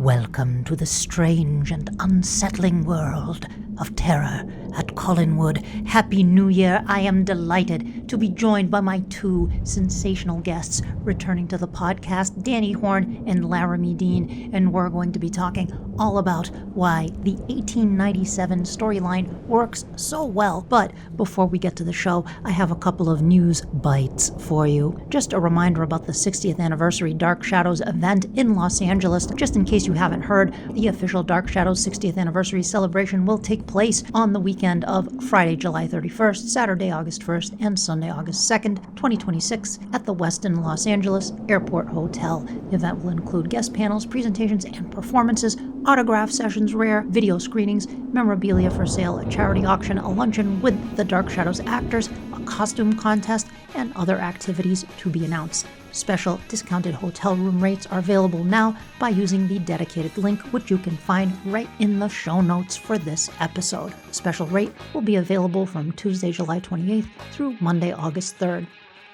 Welcome to the strange and unsettling world of terror at Collinwood. Happy New Year. I am delighted to be joined by my two sensational guests returning to the podcast, Danny Horn and Laramie Dean, and we're going to be talking all about why the 1897 storyline works so well. But before we get to the show, I have a couple of news bites for you. Just a reminder about the 60th anniversary Dark Shadows event in Los Angeles. Just in case you haven't heard, the official Dark Shadows 60th anniversary celebration will take place on the weekend of Friday, July 31st, Saturday, August 1st, and Sunday, August 2nd, 2026 at the Westin Los Angeles Airport Hotel. The event will include guest panels, presentations, and performances, autograph sessions, rare video screenings, memorabilia for sale, a charity auction, a luncheon with the Dark Shadows actors, a costume contest, and other activities to be announced. Special discounted hotel room rates are available now by using the dedicated link, which you can find right in the show notes for this episode. The special rate will be available from Tuesday, July 28th through Monday, August 3rd.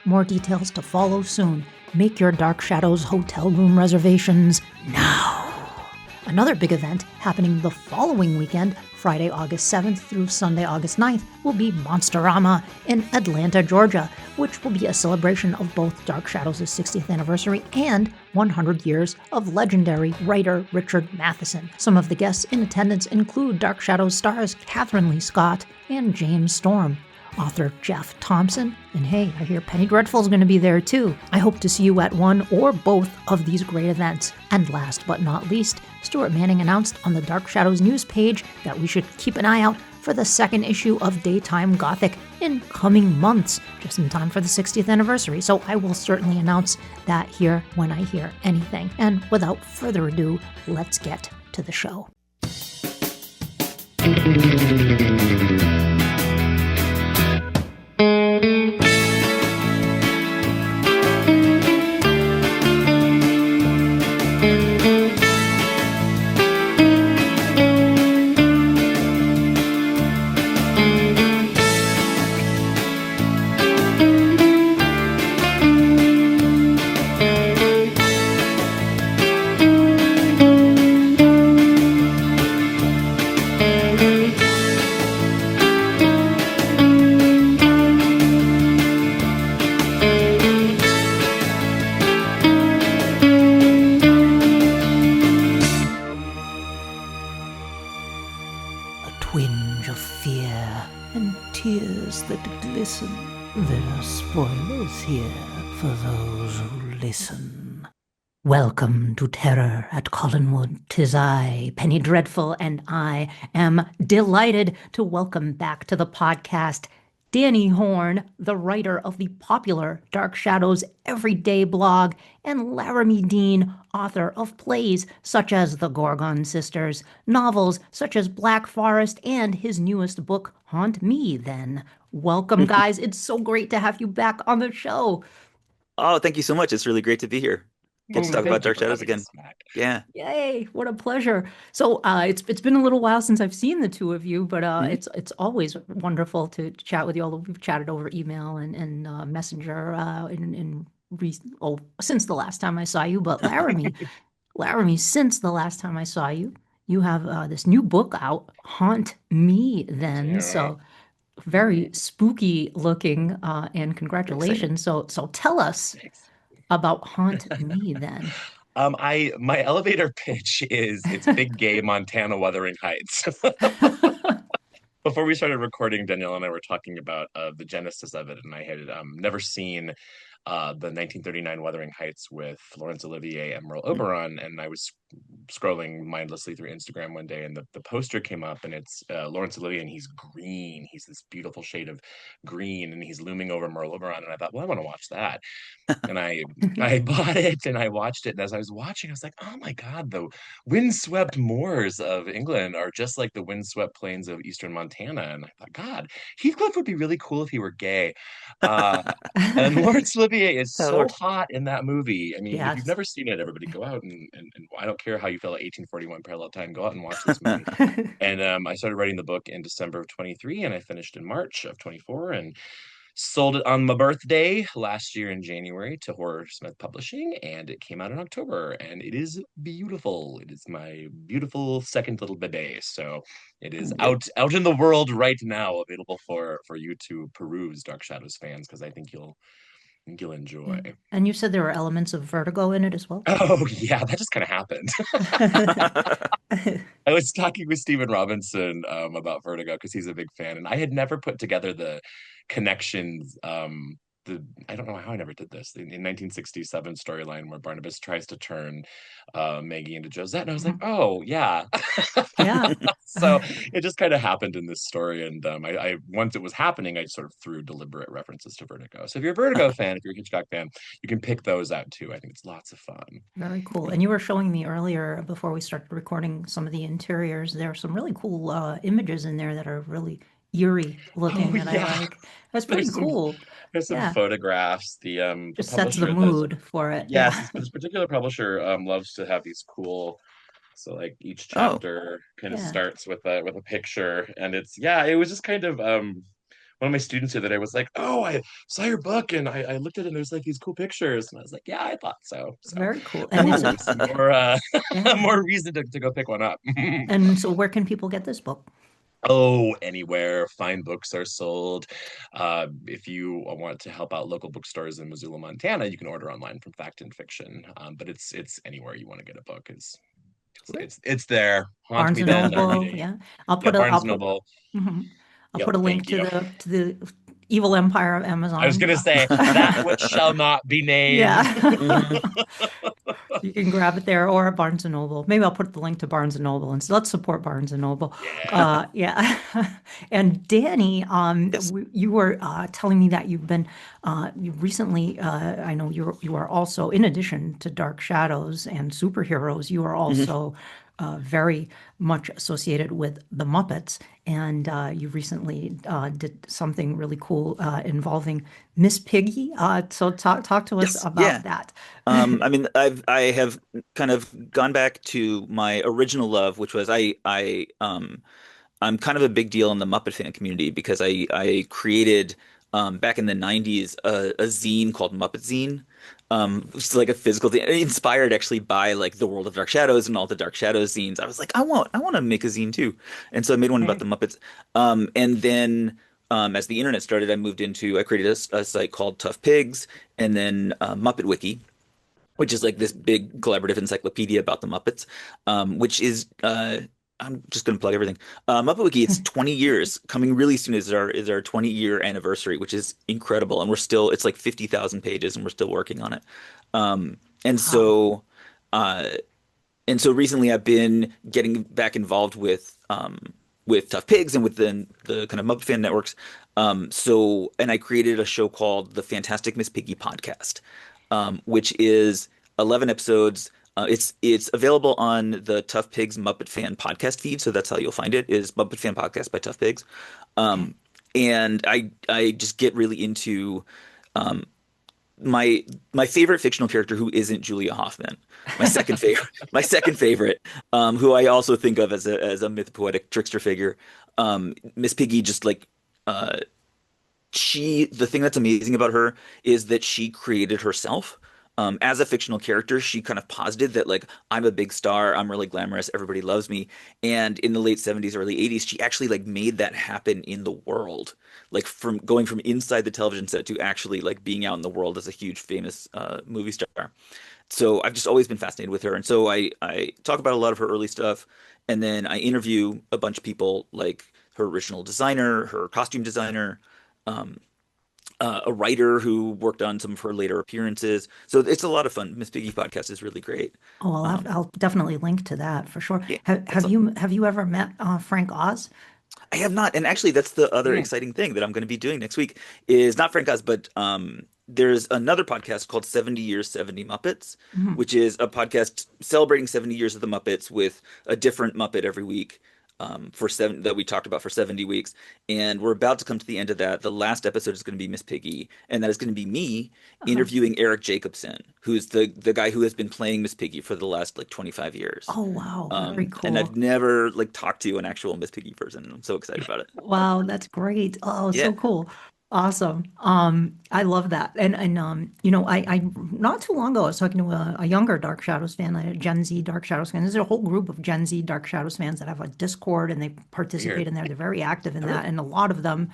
More details to follow soon. Make your Dark Shadows hotel room reservations now. Another big event happening the following weekend, Friday, August 7th through Sunday, August 9th, will be Monsterama in Atlanta, Georgia, which will be a celebration of both Dark Shadows' 60th anniversary and 100 years of legendary writer Richard Matheson. Some of the guests in attendance include Dark Shadows stars Catherine Lee Scott and James Storm, author Jeff Thompson, and hey, I hear Penny Dreadful's going to be there too. I hope to see you at one or both of these great events. And last but not least, Stuart Manning announced on the Dark Shadows news page that we should keep an eye out for the second issue of Daytime Gothic in coming months, just in time for the 60th anniversary. So I will certainly announce that here when I hear anything. And without further ado, let's get to the show. Welcome to Terror at Collinwood. 'Tis I, Penny Dreadful, and I am delighted to welcome back to the podcast Danny Horn, the writer of the popular Dark Shadows Everyday blog, and Laramie Dean, author of plays such as The Gorgon Sisters, novels such as Black Forest, and his newest book, Haunt Me Then. Welcome, guys. It's so great to have you back on the show. Oh, thank you so much. It's really great to be here. Get to talk about Dark Shadows again. Yeah. Yay! What a pleasure. So it's been a little while since I've seen the two of you, but it's always wonderful to chat with you. Although we've chatted over email and Messenger since the last time I saw you. But Laramie, since the last time I saw you, you have this new book out, Haunt Me Then. Yeah. So very spooky looking, and congratulations. So tell us. Thanks. About Haunt Me Then. My elevator pitch is it's big gay Montana Wuthering Heights. Before we started recording, Danielle and I were talking about the genesis of it, and I had never seen the 1939 Wuthering Heights with Laurence Olivier and Merle Oberon, and I was scrolling mindlessly through Instagram one day, and the poster came up, and it's Laurence Olivier, and he's green. He's this beautiful shade of green, and he's looming over Merle Oberon, and I thought, well, I want to watch that. And I bought it, and I watched it, and as I was watching, I was like, oh my God, the windswept moors of England are just like the windswept plains of eastern Montana. And I thought, God, Heathcliff would be really cool if he were gay. And Laurence Olivier is so hot in that movie. I mean, if you've never seen it, everybody go out and I don't care how you feel at 1841 Parallel Time, go out and watch this movie. And I started writing the book in December of 23, and I finished in March of 24. And sold it on my birthday last year in January to Horror Smith Publishing, and it came out in October, and it is beautiful. It is my beautiful second little bidet. So it is out in the world right now, available for you to peruse, Dark Shadows fans, because I think you'll enjoy. Yeah. And you said there were elements of Vertigo in it as well? Oh yeah, that just kind of happened. I was talking with Stephen Robinson about Vertigo because he's a big fan, and I had never put together the connections. I don't know how I never did this. In 1967 storyline where Barnabas tries to turn Maggie into Josette, and I was like, oh yeah, Yeah. So it just kind of happened in this story, and I once it was happening, I sort of threw deliberate references to Vertigo. So if you're a Vertigo fan, if you're a Hitchcock fan, you can pick those out too. I think it's lots of fun. Very cool. And you were showing me earlier, before we started recording, some of the interiors. There are some really cool images in there that are really eerie looking that I like. That's pretty cool. There's some photographs. The Just sets the publisher mood for it. Yes, this particular publisher loves to have these cool. So like each chapter kind of starts with a picture, and it was just kind of one of my students here that I was like, oh, I saw your book and I looked at it and there's like these cool pictures, and I was like, yeah, I thought so. Very cool. And is it some more more reason to go pick one up. And so where can people get this book? Oh, anywhere fine books are sold. If you want to help out local bookstores in Missoula, Montana, you can order online from Fact and Fiction. But it's anywhere you want to get a book. It's there. Barnes and Noble, yeah. I'll put Barnes Noble. I'll put a link to the evil empire of Amazon. I was going to say that which shall not be named. Yeah. You can grab it there or at Barnes and Noble. Maybe I'll put the link to Barnes and Noble, and so let's support Barnes and Noble. Yeah. And Danny, Yes. you were telling me that you recently, I know you are also, in addition to Dark Shadows and superheroes, you are also very much associated with the Muppets, and you recently did something really cool involving Miss Piggy. So talk to us about that. I mean, I have kind of gone back to my original love, which was I'm kind of a big deal in the Muppet fan community because I created back in the 90s a zine called Muppet Zine. Which is like a physical thing, inspired actually by like the World of Dark Shadows and all the Dark Shadows zines. I was like, I want to make a zine too, and so I made one about the Muppets. And then as the internet started, I created a site called Tough Pigs, and then Muppet Wiki, which is like this big collaborative encyclopedia about the Muppets, which is I'm just going to plug everything. Muppet Wiki, it's 20 years. Coming really soon is our 20-year anniversary, which is incredible. And it's like 50,000 pages, and we're still working on it. And so recently I've been getting back involved with Tough Pigs and with the kind of Muppet fan networks. And I created a show called the Fantastic Miss Piggy Podcast, which is 11 episodes. It's available on the Tough Pigs Muppet Fan podcast feed, so that's how you'll find it, is Muppet Fan Podcast by Tough Pigs. And I just get really into my favorite fictional character who isn't Julia Hoffman. My second favorite, who I also think of as a myth poetic trickster figure. Miss Piggy, just like the thing that's amazing about her is that she created herself. As a fictional character, she kind of posited that like I'm a big star, I'm really glamorous, everybody loves me. And in the late 70s, early 80s, she actually like made that happen in the world, like from going from inside the television set to actually like being out in the world as a huge famous movie star. So I've just always been fascinated with her. And so I talk about a lot of her early stuff, and then I interview a bunch of people like her original designer, her costume designer, a writer who worked on some of her later appearances. So it's a lot of fun. Miss Piggy podcast is really great. Oh, well, I'll definitely link to that for sure. Yeah, Have you ever met Frank Oz? I have not. And actually, that's the other exciting thing that I'm going to be doing next week is not Frank Oz, but there's another podcast called 70 Years, 70 Muppets, which is a podcast celebrating 70 years of the Muppets with a different Muppet every week. That we talked about for 70 weeks, and we're about to come to the end of that. The last episode is going to be Miss Piggy, and that is going to be me interviewing Eric Jacobson, who's the guy who has been playing Miss Piggy for the last like 25 years. Oh wow, very cool. And I've never like talked to an actual Miss Piggy person. I'm so excited about it. Wow, that's great. Oh, Yeah. so cool. Awesome. I love that. And I not too long ago I was talking to a younger Dark Shadows fan, a Gen Z Dark Shadows fan. There's a whole group of Gen Z Dark Shadows fans that have a Discord and they participate Weird. in there. They're very active in Oh, that, really? and a lot of them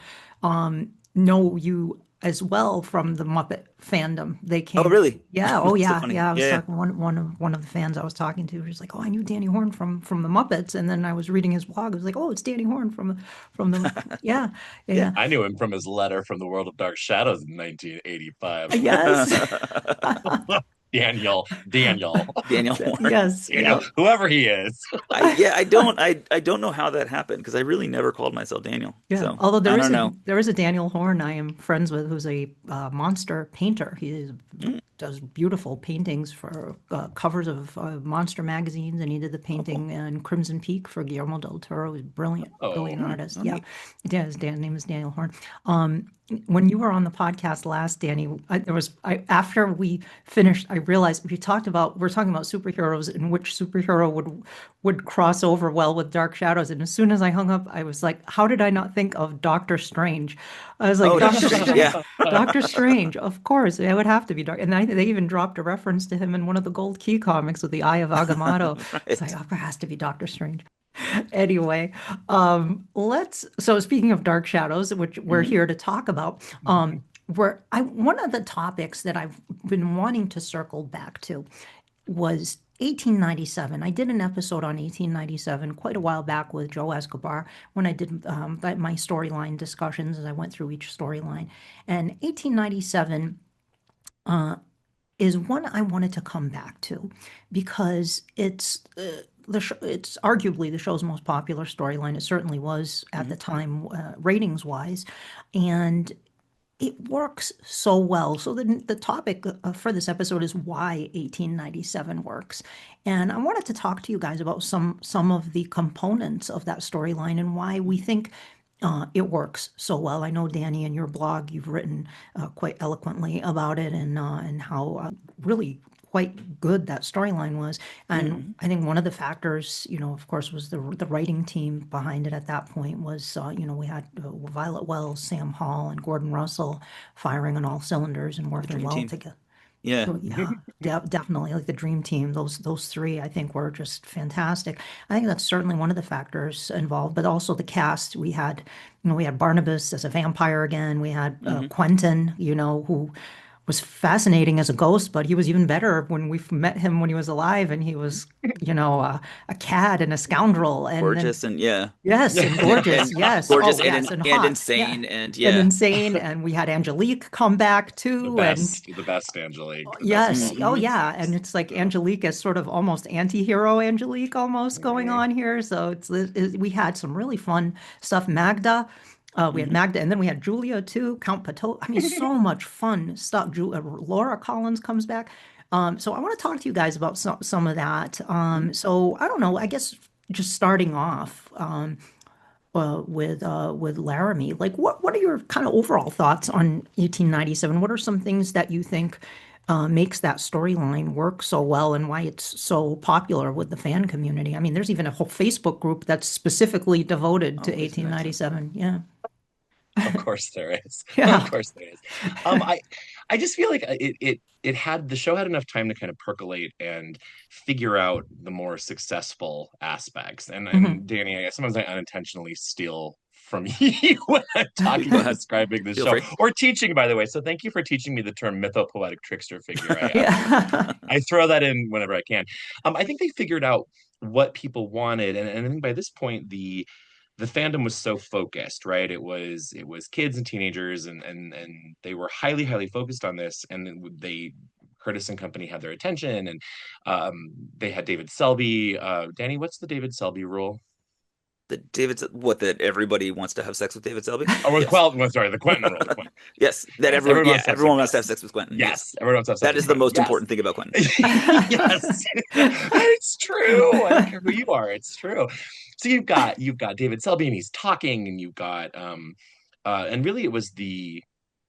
know you as well from the Muppet fandom. They Oh, came, really? yeah, oh That's so yeah, funny. yeah. I was Yeah. talking one of the fans I was talking to was like, oh, I knew Danny Horn from the Muppets, and then I was reading his blog. I was like, oh, it's Danny Horn from the yeah, Yeah. yeah. I knew him from his letter from the World of Dark Shadows in 1985. Yes. Daniel, Daniel Horn. Yes, Daniel, yeah. whoever he is. I don't know how that happened because I really never called myself Daniel. Yeah. So Although I don't know. there is a Daniel Horn I am friends with who's a monster painter. Mm, Does beautiful paintings for covers of monster magazines, and he did the oh, cool. painting in Crimson Peak for Guillermo del Toro. He's a brilliant, Oh, brilliant artist. Oh, Yeah. neat. Yeah, his name is Daniel Horn. Um, when you were on the podcast last, Danny, after we finished, I realized we're talking about superheroes and which superhero would cross over well with Dark Shadows. And as soon as I hung up, I was like, how did I not think of Doctor Strange? I was like, Oh, Doctor Strange. Yeah. Doctor Strange, of course, it would have to be Dark. And they even dropped a reference to him in one of the Gold Key comics with the Eye of Agamotto. It's like, Right. oh, it has to be Doctor Strange. Anyway, so speaking of Dark Shadows, which we're Hmm. here to talk about, one of the topics that I've been wanting to circle back to was 1897. I did an episode on 1897 quite a while back with Joe Escobar when I did my storyline discussions as I went through each storyline. And 1897 is one I wanted to come back to because it's arguably the show's most popular storyline. It certainly was at Hmm. the time, ratings wise, and it works so well. So the topic for this episode is why 1897 works. And I wanted to talk to you guys about some of the components of that storyline and why we think it works so well. I know, Danny, in your blog, you've written quite eloquently about it and how really quite good that storyline was. And Hmm. I think one of the factors, of course, was the writing team behind it at that point was, we had Violet Wells, Sam Hall, and Gordon Russell firing on all cylinders and The working dream well team. together. Yeah. So yeah, definitely like the dream team. Those three I think were just fantastic. I think that's certainly one of the factors involved, but also the cast. We had Barnabas as a vampire again. We had Hmm. Quentin, who was fascinating as a ghost, but he was even better when we met him when he was alive, and he was, a cad and a scoundrel, and then Gorgeous and yeah. yes, and gorgeous, And yes, gorgeous oh yes, and and hot, yeah, insane and and yeah. insane, and we had Angelique come back too, and the best Angelique, the best of yes. all the Oh, Hmm. yeah. And princesses. it's like Angelique is sort of almost anti-hero Angelique almost going Mhm. on here. So we had some really fun stuff. Magda, we had Hmm. Magda, and then we had Julia too, Count Pato. I mean, so much fun stuff. Laura Collins comes back. So I want to talk to you guys about some of that. So I don't know. I guess just starting off with Laramie, like what are your kind of overall thoughts on 1897? What are some things that you think makes that storyline work so well and why it's so popular with the fan community? I mean, there's even a whole Facebook group that's specifically devoted to Oh, isn't that too? 1897. Yeah. Of course there is. Of Yeah. course there is. I just feel like it had the show had enough time to kind of percolate and figure out the more successful aspects. Hmm. And Danny, sometimes I unintentionally steal from you when I'm talking Go and ahead. describing the Feel show free. or teaching, by the way. So thank you for teaching me the term mythopoetic trickster figure. Yeah. I throw that in whenever I can. I think they figured out what people wanted, and I think by this point the fandom was so focused, right? It was kids and teenagers, and they were highly focused on this, and then they Curtis and company had their attention, and they had David Selby. Danny, what's the David Selby rule? What, that everybody wants to have sex with David Selby? Oh, Yes. well, sorry, the Quentin rule. The Quentin. Yes. That Yes, everyone wants to have sex. everyone wants to have Yes, sex with Quentin. Yes. yes, everyone wants to have sex That with is the Quentin. most Yes, important thing about Quentin. yes, it's true. I don't care who you are, it's true. So you've got David Selby, and he's talking, and you've got and really it was the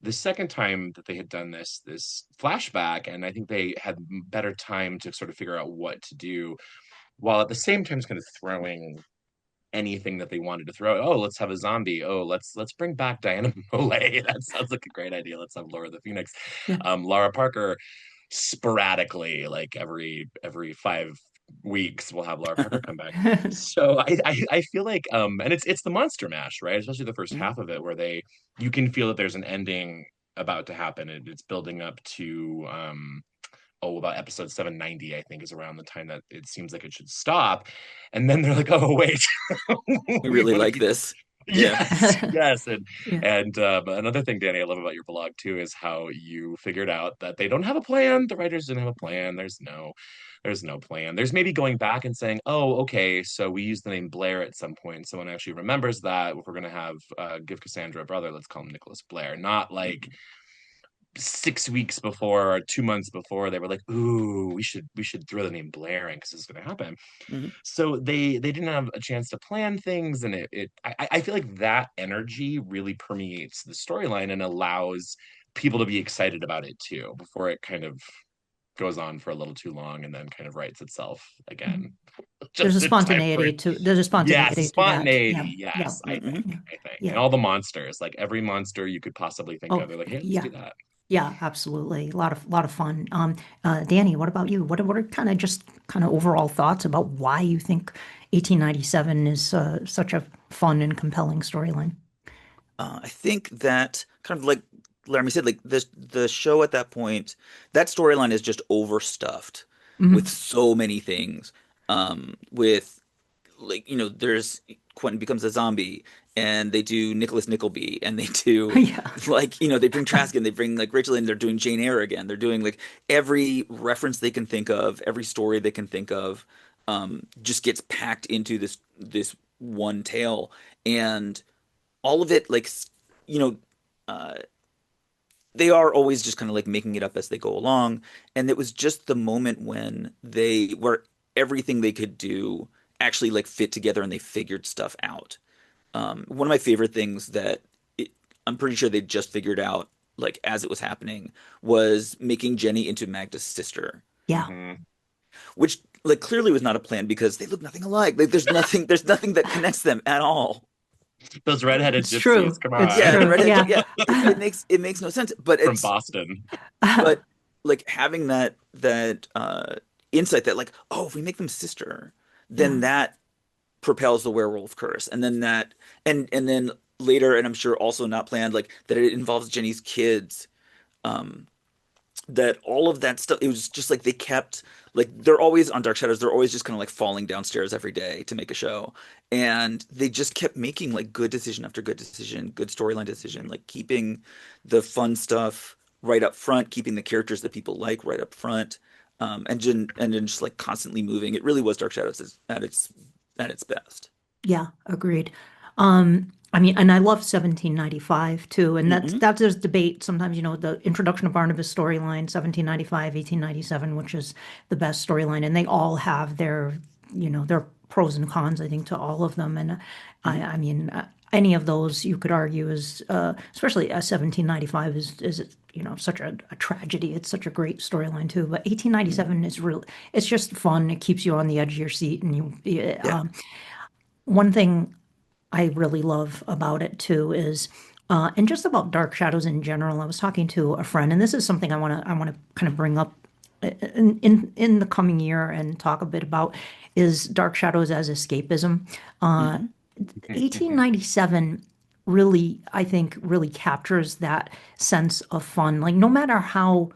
second time that they had done this flashback, and I think they had better time to sort of figure out what to do, while at the same time kind of throwing anything that they wanted to throw. Oh, let's have a zombie. Oh, let's bring back Diana Malay. That sounds like a great idea. Let's have Laura the Phoenix. Yeah. Lara Parker, sporadically, like every 5 weeks, we'll have Laura Parker come back. So I feel like and it's the monster mash, right? Especially the first half of it, where you can feel that there's an ending about to happen. It's building up to about episode 790, I think, is around the time that it seems like it should stop. And then they're like, oh wait, We really like this. Yes, yes. Yeah. And but another thing, Danny, I love about your blog too, is how you figured out that they don't have a plan. The writers didn't have a plan. There's no plan. There's maybe going back and saying, oh, okay, so we used the name Blair at some point. Someone actually remembers that. If we're gonna have give Cassandra a brother, let's call him Nicholas Blair. Not like 6 weeks before or 2 months before they were like, ooh, we should throw the name Blair in because this is going to happen. So they didn't have a chance to plan things, and I feel like that energy really permeates the storyline and allows people to be excited about it too, before it kind of goes on for a little too long and then kind of writes itself again. There's a spontaneity to Yes, that. spontaneity. Yeah. Yes, Yeah. I think. Yeah. And all the monsters, like every monster you could possibly think of, they're like, hey, let's do that. Yeah, absolutely. A lot of fun. Danny, what about you? What are kind of overall thoughts about why you think 1897 is such a fun and compelling storyline? I think that, kind of like Laramie said, like the show at that point, that storyline is just overstuffed with so many things. With, like, there's Quentin becomes a zombie, and they do Nicholas Nickleby, and they do like, they bring Trask in, they bring like Rachel in, they're doing Jane Eyre again, they're doing like every reference they can think of, every story they can think of, just gets packed into this one tale, and all of it, like, they are always just kind of like making it up as they go along, and it was just the moment where everything they could do actually like fit together and they figured stuff out. One of my favorite things that I'm pretty sure they just figured out, like as it was happening, was making Jenny into Magda's sister. Yeah. Which like clearly was not a plan because they look nothing alike. Like there's nothing that connects them at all. Those redheaded gypsies, true. come on. It makes no sense. But From it's Boston. But like having that insight that like, oh, if we make them sister, then that propels the werewolf curse, and then and then later, and I'm sure also not planned, like that it involves Jenny's kids, that all of that stuff, it was just like they kept, like, they're always on Dark Shadows, they're always just kind of like falling downstairs every day to make a show, and they just kept making like good decision after good decision, good storyline decision, like keeping the fun stuff right up front, keeping the characters that people like right up front, and then just like constantly moving. It really was Dark Shadows at its best. Yeah, agreed. I mean, and I love 1795 too, and that's there's debate sometimes. The introduction of Barnabas storyline, 1795, 1897, which is the best storyline, and they all have their pros and cons, I think, to all of them. And I mean, any of those you could argue is, especially 1795 is such a tragedy. It's such a great storyline too. But 1897 is real. It's just fun. It keeps you on the edge of your seat, and one thing I really love about it too is, and just about Dark Shadows in general. I was talking to a friend, and this is something I want to kind of bring up in the coming year and talk a bit about, is Dark Shadows as escapism. 1897 really, I think, really captures that sense of fun. Like, no matter how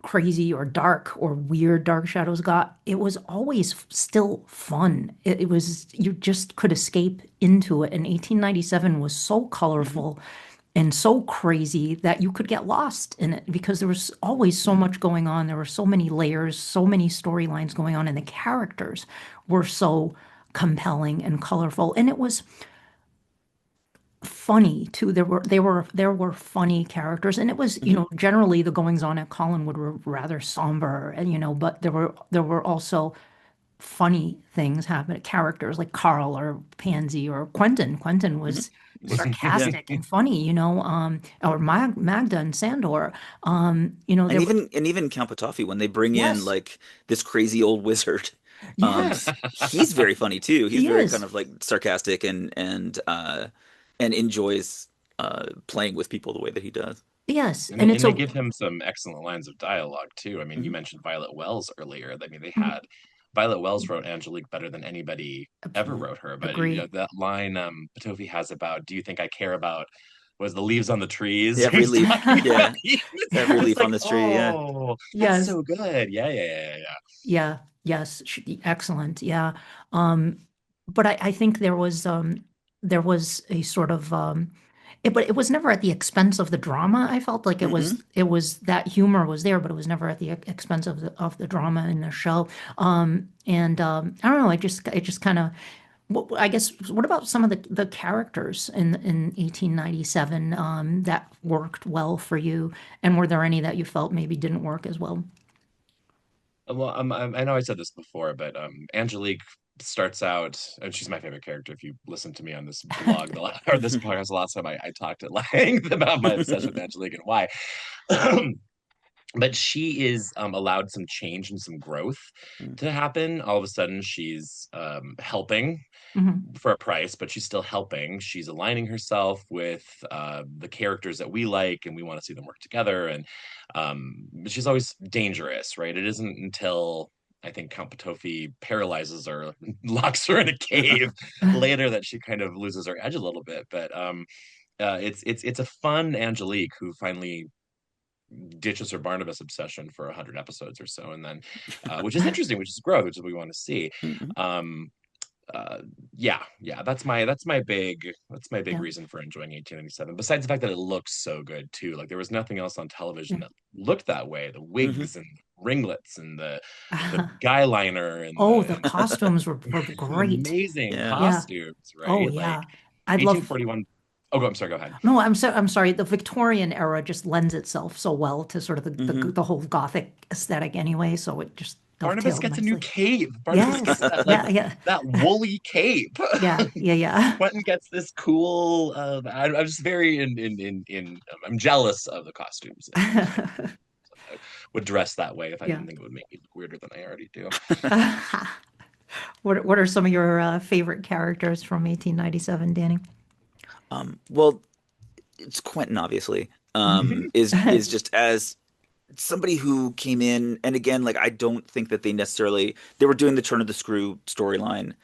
crazy or dark or weird Dark Shadows got, it was always still fun. It was, you just could escape into it. And 1897 was so colorful and so crazy that you could get lost in it because there was always so much going on. There were so many layers, so many storylines going on, and the characters were so compelling and colorful. And it was funny too. There were funny characters, and it was, generally the goings on at Collinwood were rather somber, and but there were also funny things happen. Characters like Carl or Pansy or Quentin. Quentin was sarcastic and funny, or Magda and Sandor. And even Count Patoffy, when they bring in like this crazy old wizard Yes, He's very funny too. He's he very kind is. of like sarcastic and enjoys playing with people the way that he does. Yes, And and they, it's and they a give him some excellent lines of dialogue too. I mean, you Mhm. mentioned Violet Wells earlier. I mean, they Mhm. had Violet Wells wrote Angelique better than anybody ever Mhm. wrote her. But you know, agree. that line Patofi has about, "Do you think I care about was the leaves on the trees?" Every He's leaf, talking about yeah, every it's leaf on like, this tree, yeah. oh, that's Yes, so good. Yeah, yeah, yeah, yeah. yeah, yes, excellent. Yeah. Um, but I think there was a sort of but it was never at the expense of the drama. I felt like Mm-mm. it was that humor was there, but it was never at the expense of the drama in the show. And I don't know, it just kind of I guess what about some of the characters in 1897 that worked well for you? And were there any that you felt maybe didn't work as well? Well, I know I said this before, but Angelique starts out, and she's my favorite character. If you listen to me on this blog or this podcast, the last time I talked at length about my obsession with Angelique and why. But she is allowed some change and some growth to happen. All of a sudden, she's helping Hmm. for a price, but she's still helping. She's aligning herself with the characters that we like, and we want to see them work together. And she's always dangerous, right? It isn't until I think Count Patofi paralyzes her, locks her in a cave later that she kind of loses her edge a little bit. But it's a fun Angelique who finally ditches her Barnabas obsession for 100 episodes or so, and then which is interesting, which is growth, which is what we want to see. Mhm. Um, uh yeah, that's my big Yeah. reason for enjoying 1897, besides the fact that it looks so good too. Like there was nothing else on television that looked that way. The Mhm. wigs and ringlets and the guy liner and Oh, the the costumes were the great. amazing Yeah. Yeah. costumes, Oh, right? Like yeah. I love 1841. Oh, I'm sorry, go ahead. No, I'm sorry. The Victorian era just lends itself so well to sort of Mhm. the whole Gothic aesthetic anyway, so it just Barnabas dovetailed gets a new nicely. cape. Barnabas gets Yes. that like Yeah, yeah. that woolly cape. Yeah, yeah, yeah. Quentin gets this cool. I'm just very in. I'm jealous of the costumes. I would dress that way if I Yeah. didn't think it would make me look weirder than I already do. What are some of your favorite characters from 1897, Danny? Well, it's Quentin, obviously. Is just as somebody who came in, and again, like I don't think that they were doing the turn of the screw storyline.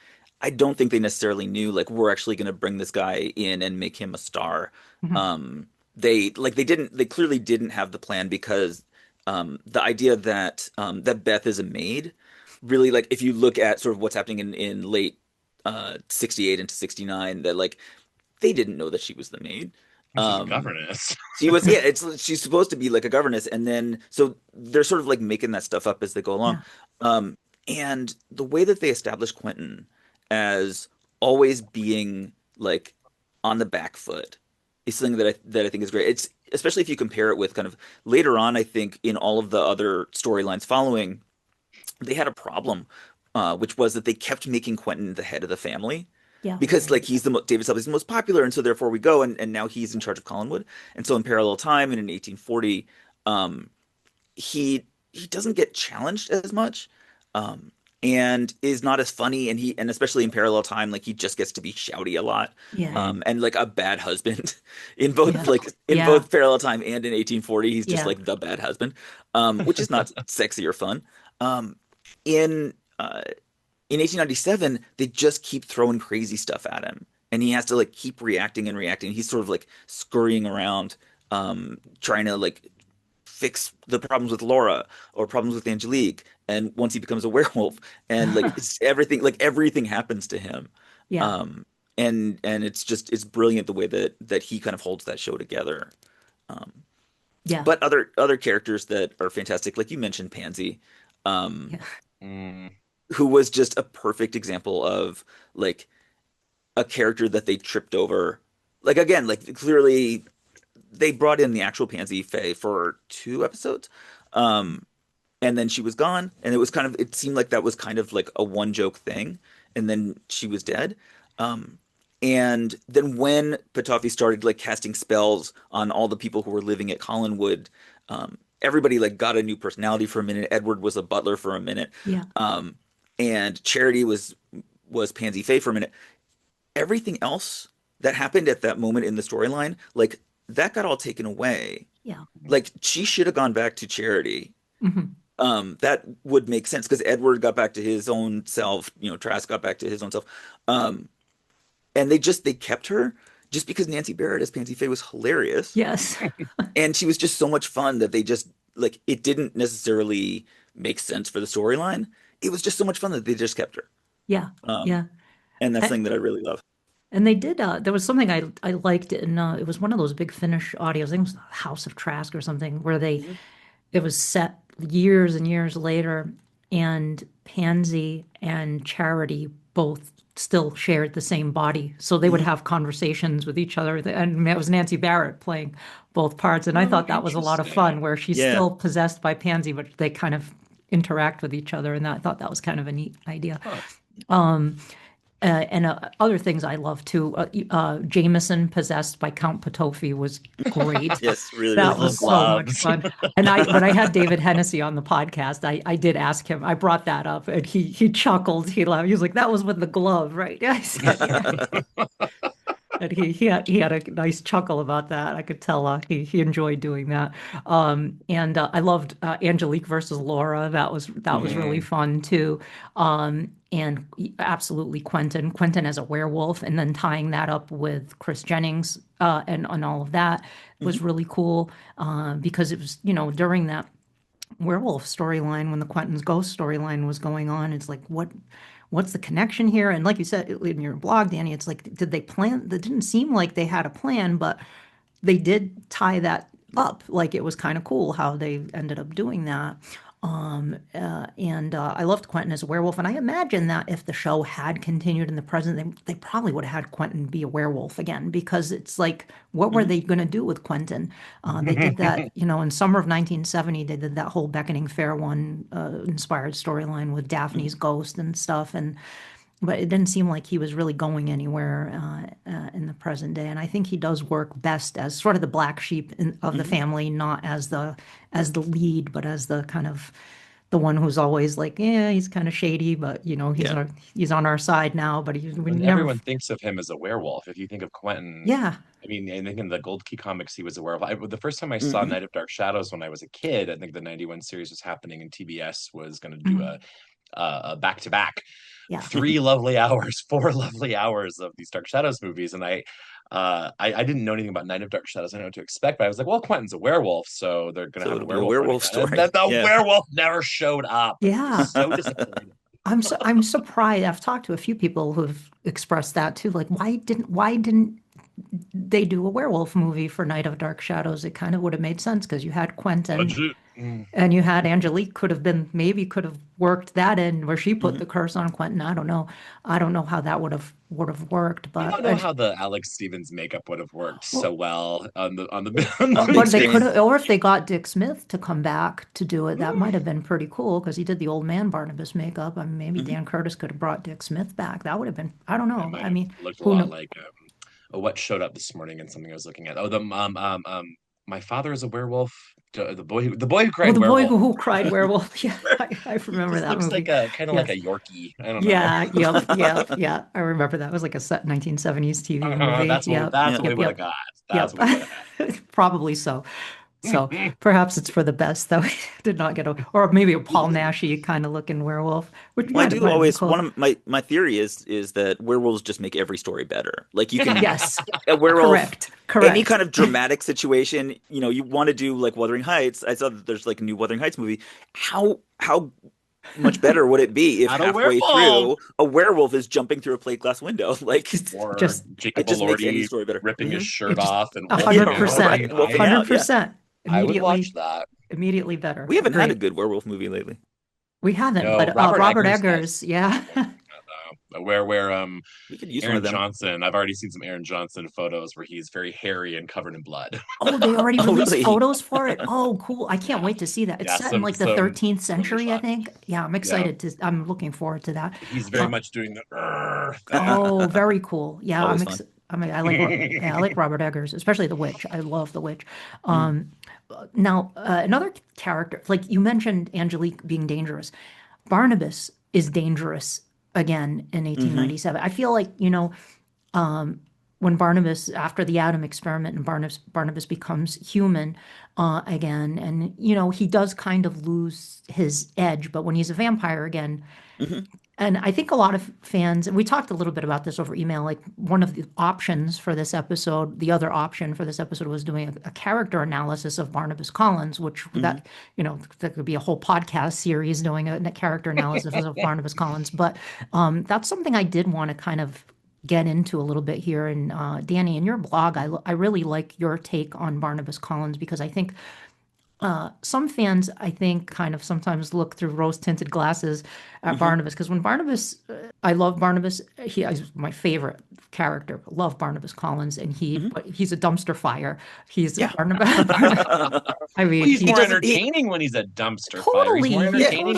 I don't think they necessarily knew like we're actually going to bring this guy in and make him a star. Mhm. They clearly didn't have the plan because the idea that that Beth is a maid really, like if you look at sort of what's happening in late 68 into 69, that like they didn't know that she was the maid. She's a Um, governess. she was, yeah, she's supposed to be like a governess, and then so they're sort of like making that stuff up as they go along. Yeah. Um, and the way that they establish Quentin as always being like on the back foot is something that I think is great. It's especially if you compare it with kind of later on, I think in all of the other storylines following, they had a problem, which was that they kept making Quentin the head of the family Yeah. because like David Selby's the most popular, and so therefore we go, and now he's in charge of Collinwood, and so in parallel time and in 1840, um, he doesn't get challenged as much, um, and is not as funny, and especially in parallel time, like he just gets to be shouty a lot, Yeah. and like a bad husband Yeah. in Yeah. both parallel time and in 1840, he's just Yeah. like the bad husband, which is not sexy or fun. Um, in uh, in 1897, they just keep throwing crazy stuff at him, and he has to like keep reacting and reacting. He's sort of like scurrying around, trying to like fix the problems with Laura or problems with Angelique. And once he becomes a werewolf, and like everything happens to him. Yeah. Um, and it's brilliant the way that he kind of holds that show together. Um, Yeah. but other characters that are fantastic, like you mentioned, Pansy. Um, Yeah. Mm, who was just a perfect example of like a character that they tripped over. Like again, like clearly they brought in the actual Pansy Faye for 2 episodes. Um, and then she was gone, and it seemed like that was kind of like a one joke thing, and then she was dead. Um, and then when Patofi started like casting spells on all the people who were living at Collinwood, everybody like got a new personality for a minute. Edward was a butler for a minute. Yeah. Um, and Charity was Pansy Faye for a minute. Everything else that happened at that moment in the storyline, like that got all taken away. Yeah. Like she should have gone back to Charity. Hmm. That would make sense because Edward got back to his own self, Trask got back to his own self. And they kept her just because Nancy Barrett as Pansy Faye was hilarious. Yes. And she was just so much fun that they just like it didn't necessarily make sense for the storyline. It was just so much fun that they just kept her. Yeah. Yeah. And that's A- something that I really love. And they did, there was something I liked, and it was one of those big Finnish audios, I think it was House of Trask or something, where it was set years and years later, and Pansy and Charity both still shared the same body. So they would have conversations with each other, and it was Nancy Barrett playing both parts. And I thought that was a lot of fun, where she's Yeah. still possessed by Pansy, but they kind of interact with each other, and I thought that was kind of a neat idea. And other things I love too. Jameson possessed by Count Potofi was great. Yes, really, That really was so fun. much fun. And when I had David Hennessy on the podcast, I did ask him. I brought that up, and he chuckled. He laughed. He was like, "That was with the glove, right?" I said, "Yeah." And he had a nice chuckle about that. I could tell he enjoyed doing that. And I loved Angelique versus Laura. That was really fun too. And absolutely Quentin as a werewolf, and then tying that up with Chris Jennings and all of that was really cool because it was during that werewolf storyline when the Quentin's ghost storyline was going on. It's like what's the connection here? And like you said in your blog, Danny, it's like, did they plan? That didn't seem like they had a plan, but they did tie that up. Like it was kind of cool how they ended up doing that. And I loved Quentin as a werewolf, and I imagine that if the show had continued in the present, they probably would have had Quentin be a werewolf again, because it's like, what were they going to do with Quentin? They did that, in summer of 1970, they did that whole Beckoning Fair one inspired storyline with Daphne's ghost and stuff, but it didn't seem like he was really going anywhere in the present day. And I think he does work best as sort of the black sheep of the family, not as the lead, but as the kind of the one who's always like, yeah, he's kind of shady, but he's on our side now. But everyone thinks of him as a werewolf. If you think of Quentin, yeah. I mean, I think in the Gold Key comics he was a werewolf. The first time I saw Night of Dark Shadows when I was a kid, I think the '91 series was happening, and TBS was going to do a back-to-back. Yeah. 4 lovely hours of these Dark Shadows movies, and I didn't know anything about Night of Dark Shadows. I didn't know what to expect, but I was like, well, Quentin's a werewolf, so they're gonna have a werewolf story. And the werewolf never showed up. Yeah. So disappointing. I'm surprised. I've talked to a few people who've expressed that too. Like, why didn't they do a werewolf movie for Night of Dark Shadows? It kind of would have made sense because you had Quentin and you had Angelique could have worked that in where she put the curse on Quentin. I don't know how that would have worked, but I don't know how the Alex Stevens makeup would have worked so well on the but they could have, or if they got Dick Smith to come back to do it, that might have been pretty cool because he did the old man Barnabas makeup. I mean, maybe Dan Curtis could have brought Dick Smith back. That would have been, I don't know. I mean, looked a lot like what showed up this morning in something I was looking at. Oh, My Father is a Werewolf. The boy who cried werewolf. The boy who cried werewolf. Yeah, I remember that looks movie. like a kind of like a Yorkie. I don't know. Yeah. I remember that. It was like a 1970s TV movie. That's what we would have got. That's what we would have got. Probably so. So perhaps it's for the best, though. He did not get or maybe a Paul Naschy kind of looking werewolf. Which I do always cool. One of my theory is that werewolves just make every story better. Like you can yes, a werewolf, correct. Any kind of dramatic situation, you want to do like Wuthering Heights. I saw that there's like a new Wuthering Heights movie. How much better would it be if halfway through a werewolf is jumping through a plate glass window? Like or just Jacob Elordi ripping his shirt off and 100%, 100%. I would watch that. Immediately better. We haven't had a good werewolf movie lately. We haven't, but Robert Eggers, yeah. Where we could use Aaron Johnson. I've already seen some Aaron Johnson photos where he's very hairy and covered in blood. Oh, they already released photos for it. Oh, cool! I can't wait to see that. It's set in like the 13th century, I think. Yeah, I'm excited I'm looking forward to that. He's very much doing the. Oh, very cool. Yeah, I like Robert Eggers, especially The Witch. I love The Witch. Now, another character, like you mentioned Angelique being dangerous. Barnabas is dangerous again in 1897. I feel like, when Barnabas, after the Adam experiment, and Barnabas becomes human again, and he does kind of lose his edge, but when he's a vampire again, and I think a lot of fans, and we talked a little bit about this over email, like one of the options for this episode, the other option for this episode was doing a character analysis of Barnabas Collins, which that could be a whole podcast series doing a character analysis of Barnabas Collins. But that's something I did want to kind of get into a little bit here. And Danny, in your blog, I really like your take on Barnabas Collins, because I think some fans, I think, kind of sometimes look through rose-tinted glasses at Barnabas, because when Barnabas, I love Barnabas. He's my favorite character. Love Barnabas Collins, and but he's a dumpster fire. He's Barnabas. I mean, he's more entertaining when he's a dumpster fire. He's more entertaining when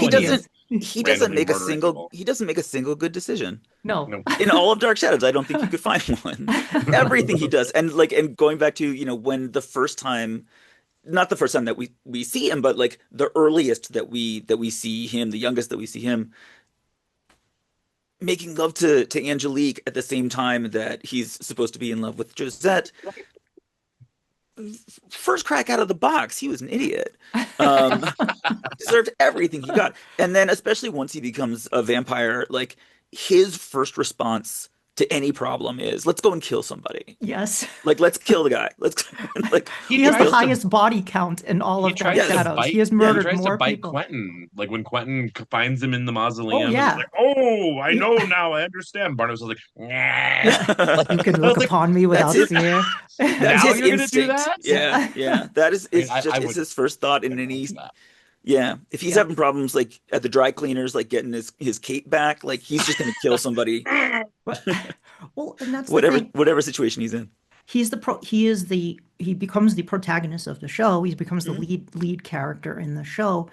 he doesn't make a single good decision. No. In all of Dark Shadows, I don't think you could find one. Everything he does, and going back to when the first time. Not the first time that we see him, but like the earliest that we see him, the youngest that we see him, making love to Angelique at the same time that he's supposed to be in love with Josette. First crack out of the box, he was an idiot. Deserved everything he got. And then especially once he becomes a vampire, like his first response to any problem is, let's go and kill somebody. Yes. Like, let's kill the guy. He has the highest body count in all of Dark Shadows. He has murdered more people. He tries to bite Quentin. Like when Quentin finds him in the mausoleum. Oh, yeah. Like, I know now. I understand. Barnabas was like, nah. You can look upon me without fear. That's his instinct. Do that? Yeah. That is, it's his first thought in any... Yeah, if he's having problems like at the dry cleaners, like getting his cape back, like he's just going to kill somebody. Well, and that's whatever situation he's in. He becomes the protagonist of the show. He becomes the lead character in the show.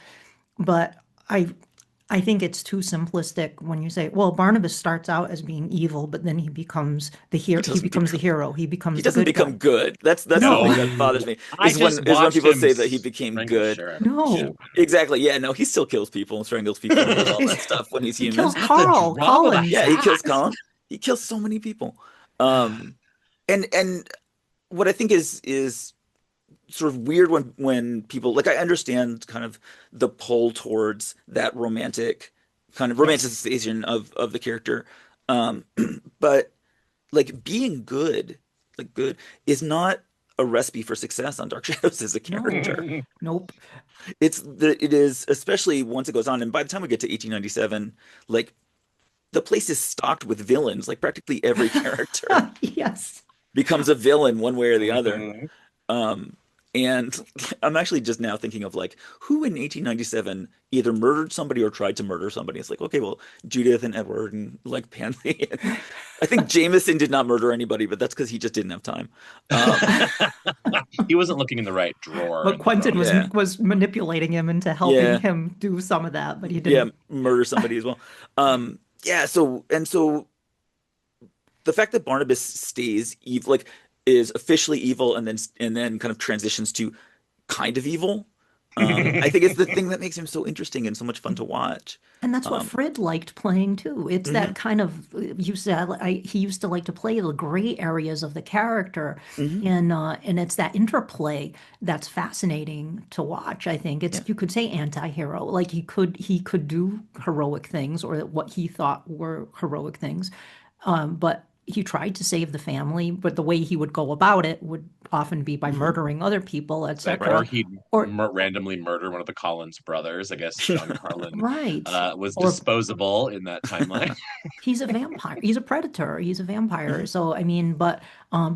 But I think it's too simplistic when you say, well, Barnabas starts out as being evil, but then he becomes the hero. He becomes the hero. He doesn't become good. That's the thing that bothers me. Is when people say that he became good. No, exactly. Yeah, no, he still kills people and strangles people and does all that stuff when he's human. He kills Collins. Yeah, he kills Collins. He kills so many people. And what I think is sort of weird when people, like, I understand kind of the pull towards that romantic kind of romanticization of the character, but like being good is not a recipe for success on Dark Shadows as a character. Nope. It is, especially once it goes on, and by the time we get to 1897, like the place is stocked with villains. Like practically every character yes becomes a villain one way or the other. And I'm actually just now thinking of like who in 1897 either murdered somebody or tried to murder somebody. It's like, okay, well, Judith and Edward and like Pansy. I think Jameson did not murder anybody, but that's because he just didn't have time. He wasn't looking in the right drawer. But Quentin was manipulating him into helping him do some of that, but he didn't. Yeah, murder somebody as well. So the fact that Barnabas stays evil, like, is officially evil and then kind of transitions to kind of evil. I think it's the thing that makes him so interesting and so much fun to watch. And that's what Fred liked playing too. It's that kind of, he used to like to play the gray areas of the character, and it's that interplay that's fascinating to watch. I think it's you could say anti-hero, like he could do heroic things or what he thought were heroic things, but he tried to save the family, but the way he would go about it would often be by murdering other people, etc. Or he'd randomly murder one of the Collins brothers. I guess John Carlin was disposable in that timeline. He's a vampire. He's a predator. He's a vampire. So I mean, but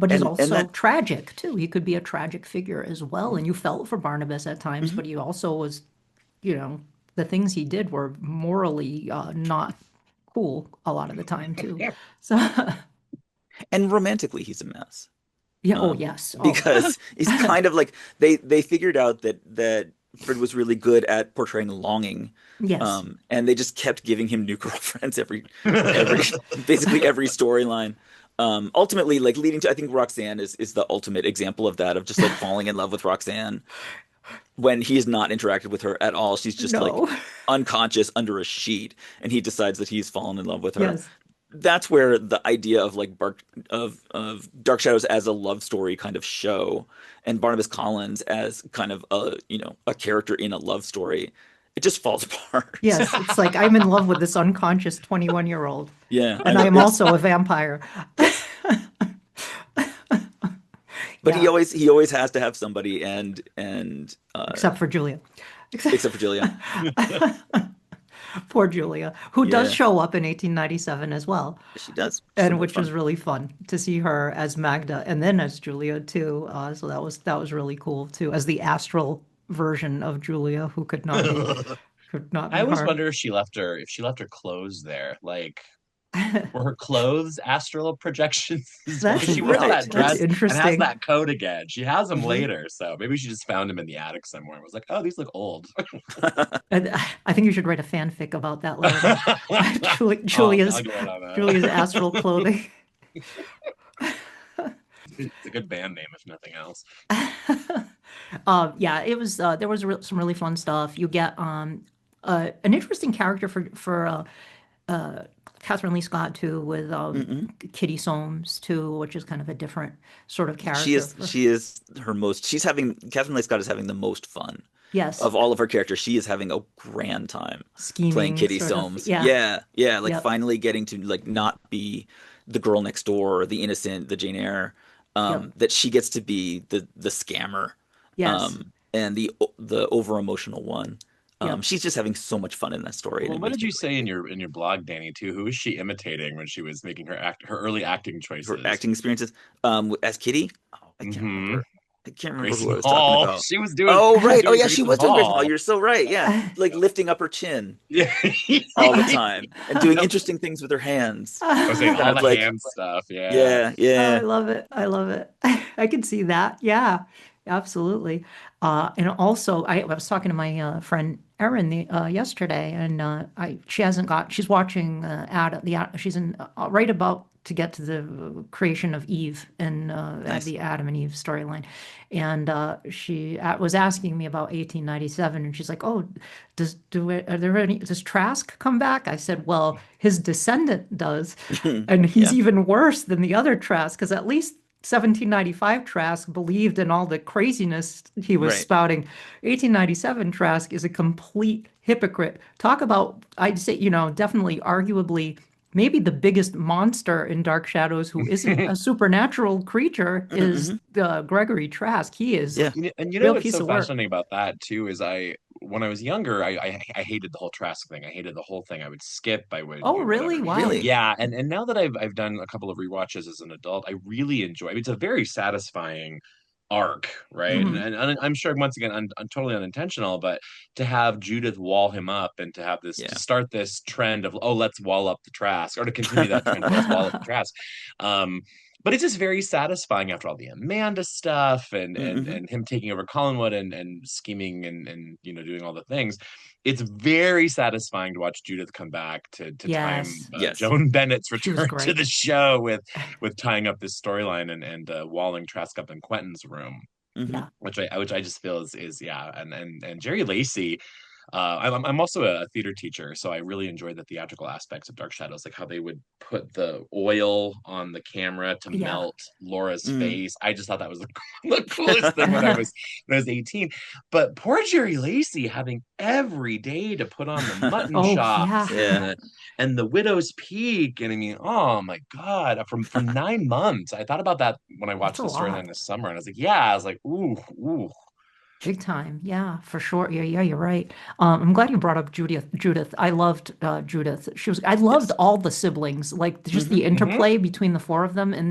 he's also tragic too. He could be a tragic figure as well. And you felt for Barnabas at times, but he also was, the things he did were morally not cool a lot of the time too. So. And romantically, he's a mess. Yeah. Because he's kind of like they figured out that Fred was really good at portraying longing. Yes. And they just kept giving him new girlfriends every basically every storyline. Ultimately, like leading to, I think Roxanne is the ultimate example of that, of just like falling in love with Roxanne. when he's not interacted with her at all. She's just like No. unconscious under a sheet, and he decides that he's fallen in love with her. Yes. That's where the idea of like of Dark Shadows as a love story kind of show, and Barnabas Collins as kind of a a character in a love story, it just falls apart. Yes. It's like I'm in love with this unconscious 21-year-old, Yeah, and I am also a vampire. but Yeah. he always has to have somebody, and Except for Julia. except for Julia. Poor Julia, who Yeah, does show up in 1897 as well, she does. So and much which was fun. really fun to see her as Magda and then as Julia too. So that was really cool too, as the astral version of Julia, who could not I be always harmed. wonder if she left her clothes there. Like, were her clothes astral projections? That's Because she wears Right. that that's dress and has interesting. that coat again. She has them Hmm. later, so maybe she just found them in the attic somewhere and was like, "Oh, these look old." And I think you should write a fanfic about that, Laramie. I'll Julia's get right on Julia's that. astral clothing. It's a good band name, if nothing else. Yeah, it was there was some really fun stuff. You get an interesting character for uh, Catherine Lee Scott too, with Hmm. Kitty Soames too, which is kind of a different sort of She character. is she is her most. She's having Catherine Leigh Scott is having the most fun Yes, of all of her characters. She is having a grand time playing scheming Kitty sort of. Soames. Yeah, Yeah, yeah, like yep, finally getting to like not be the girl next door or the innocent, the Jane Eyre, yep, that she gets to be the scammer, yes, and the over emotional one. yep. She's just having so much fun in that story, and Well, it what makes did me you really say in your blog, Danny? Too, who was she imitating when she was making her early acting her choices? acting experiences. As Kitty, oh, I can't Hmm. remember. I can't remember who Grayson I was talking Hall. about. She Oh, was right. Oh, doing yeah, she Grayson was doing Grayson Hall. Hall. You're so right. Yeah, like lifting up her chin Yeah. all the time and doing Yep. interesting things with her hands. I was saying Kind all of the like, hand stuff. Yeah. yeah, Oh, I yeah. love it. I love it. I can see that. Yeah, absolutely. And also, I was talking to my friend Erin yesterday, and she's watching she's right about to get to the creation of Eve and Nice. the Adam and Eve storyline, and she was asking me about 1897, and she's like, "Oh, are there any? Does Trask come back?" I said, "Well, his descendant does." And he's Yeah, even worse than the other Trask, because at least 1795 Trask believed in all the craziness he was right. spouting. 1897 Trask is a complete hypocrite. Talk about, I'd say, definitely, arguably, maybe the biggest monster in Dark Shadows who isn't a supernatural creature is Hmm. Gregory Trask. He is Yeah. And you know real what's piece so of work. fascinating about that too is when I was younger, I hated the whole Trask thing. I hated the whole thing. I would skip. I would Oh, do whatever. really? Why? Really? Yeah, and now that I've done a couple of rewatches as an adult, I really enjoy. I mean, it's a very satisfying arc, right? And, Hmm. and I'm sure once again, totally unintentional, but to have Judith wall him up and to have this to Yeah. start this trend of, oh, let's wall up the Trask, or to continue that trend of let's wall up the Trask. Um, but it's just very satisfying after all the Amanda stuff and Hmm. and him taking over Collinwood and scheming and doing all the things. It's very satisfying to watch Judith come back to time Yes, Yes. Joan Bennett's she was return to great. the show with tying up this storyline and walling Trask up in Quentin's room, Hmm. Yeah, which I just feel is yeah, and Jerry Lacey. I'm also a theater teacher, so I really enjoy the theatrical aspects of Dark Shadows, like how they would put the oil on the camera to yeah. melt Laura's Mm. face. I just thought that was the coolest thing when I was 18. But poor Jerry Lacey having every day to put on the mutton Oh, chops yeah. and Yeah. the Widow's Peak, and I mean, oh my God, for 9 months. I thought about that when I That's watched a the lot. storyline this summer, and I was like, yeah, I was like, ooh, ooh. Big time. Yeah, for sure. Yeah, yeah, you're right. I'm glad you brought up Judith. I loved Judith. I loved Yes. all the siblings, like just Hmm. the Hmm. interplay between the four of them, and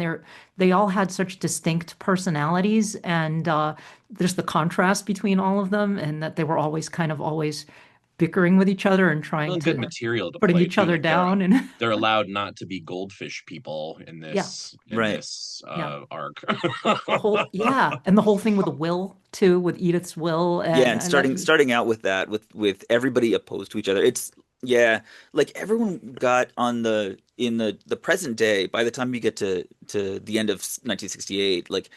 they all had such distinct personalities, and just the contrast between all of them, and that they were always bickering with each other and trying Really good to material to putting play each too. other Like they're down. And they're allowed not to be goldfish people in yeah, Right. this yeah. arc. And the whole thing with the will too, with Edith's will, Yeah, and and and that, starting out with that, with everybody opposed to each other. It's yeah, like everyone got on in the present day. By the time you get to the end of 1968, like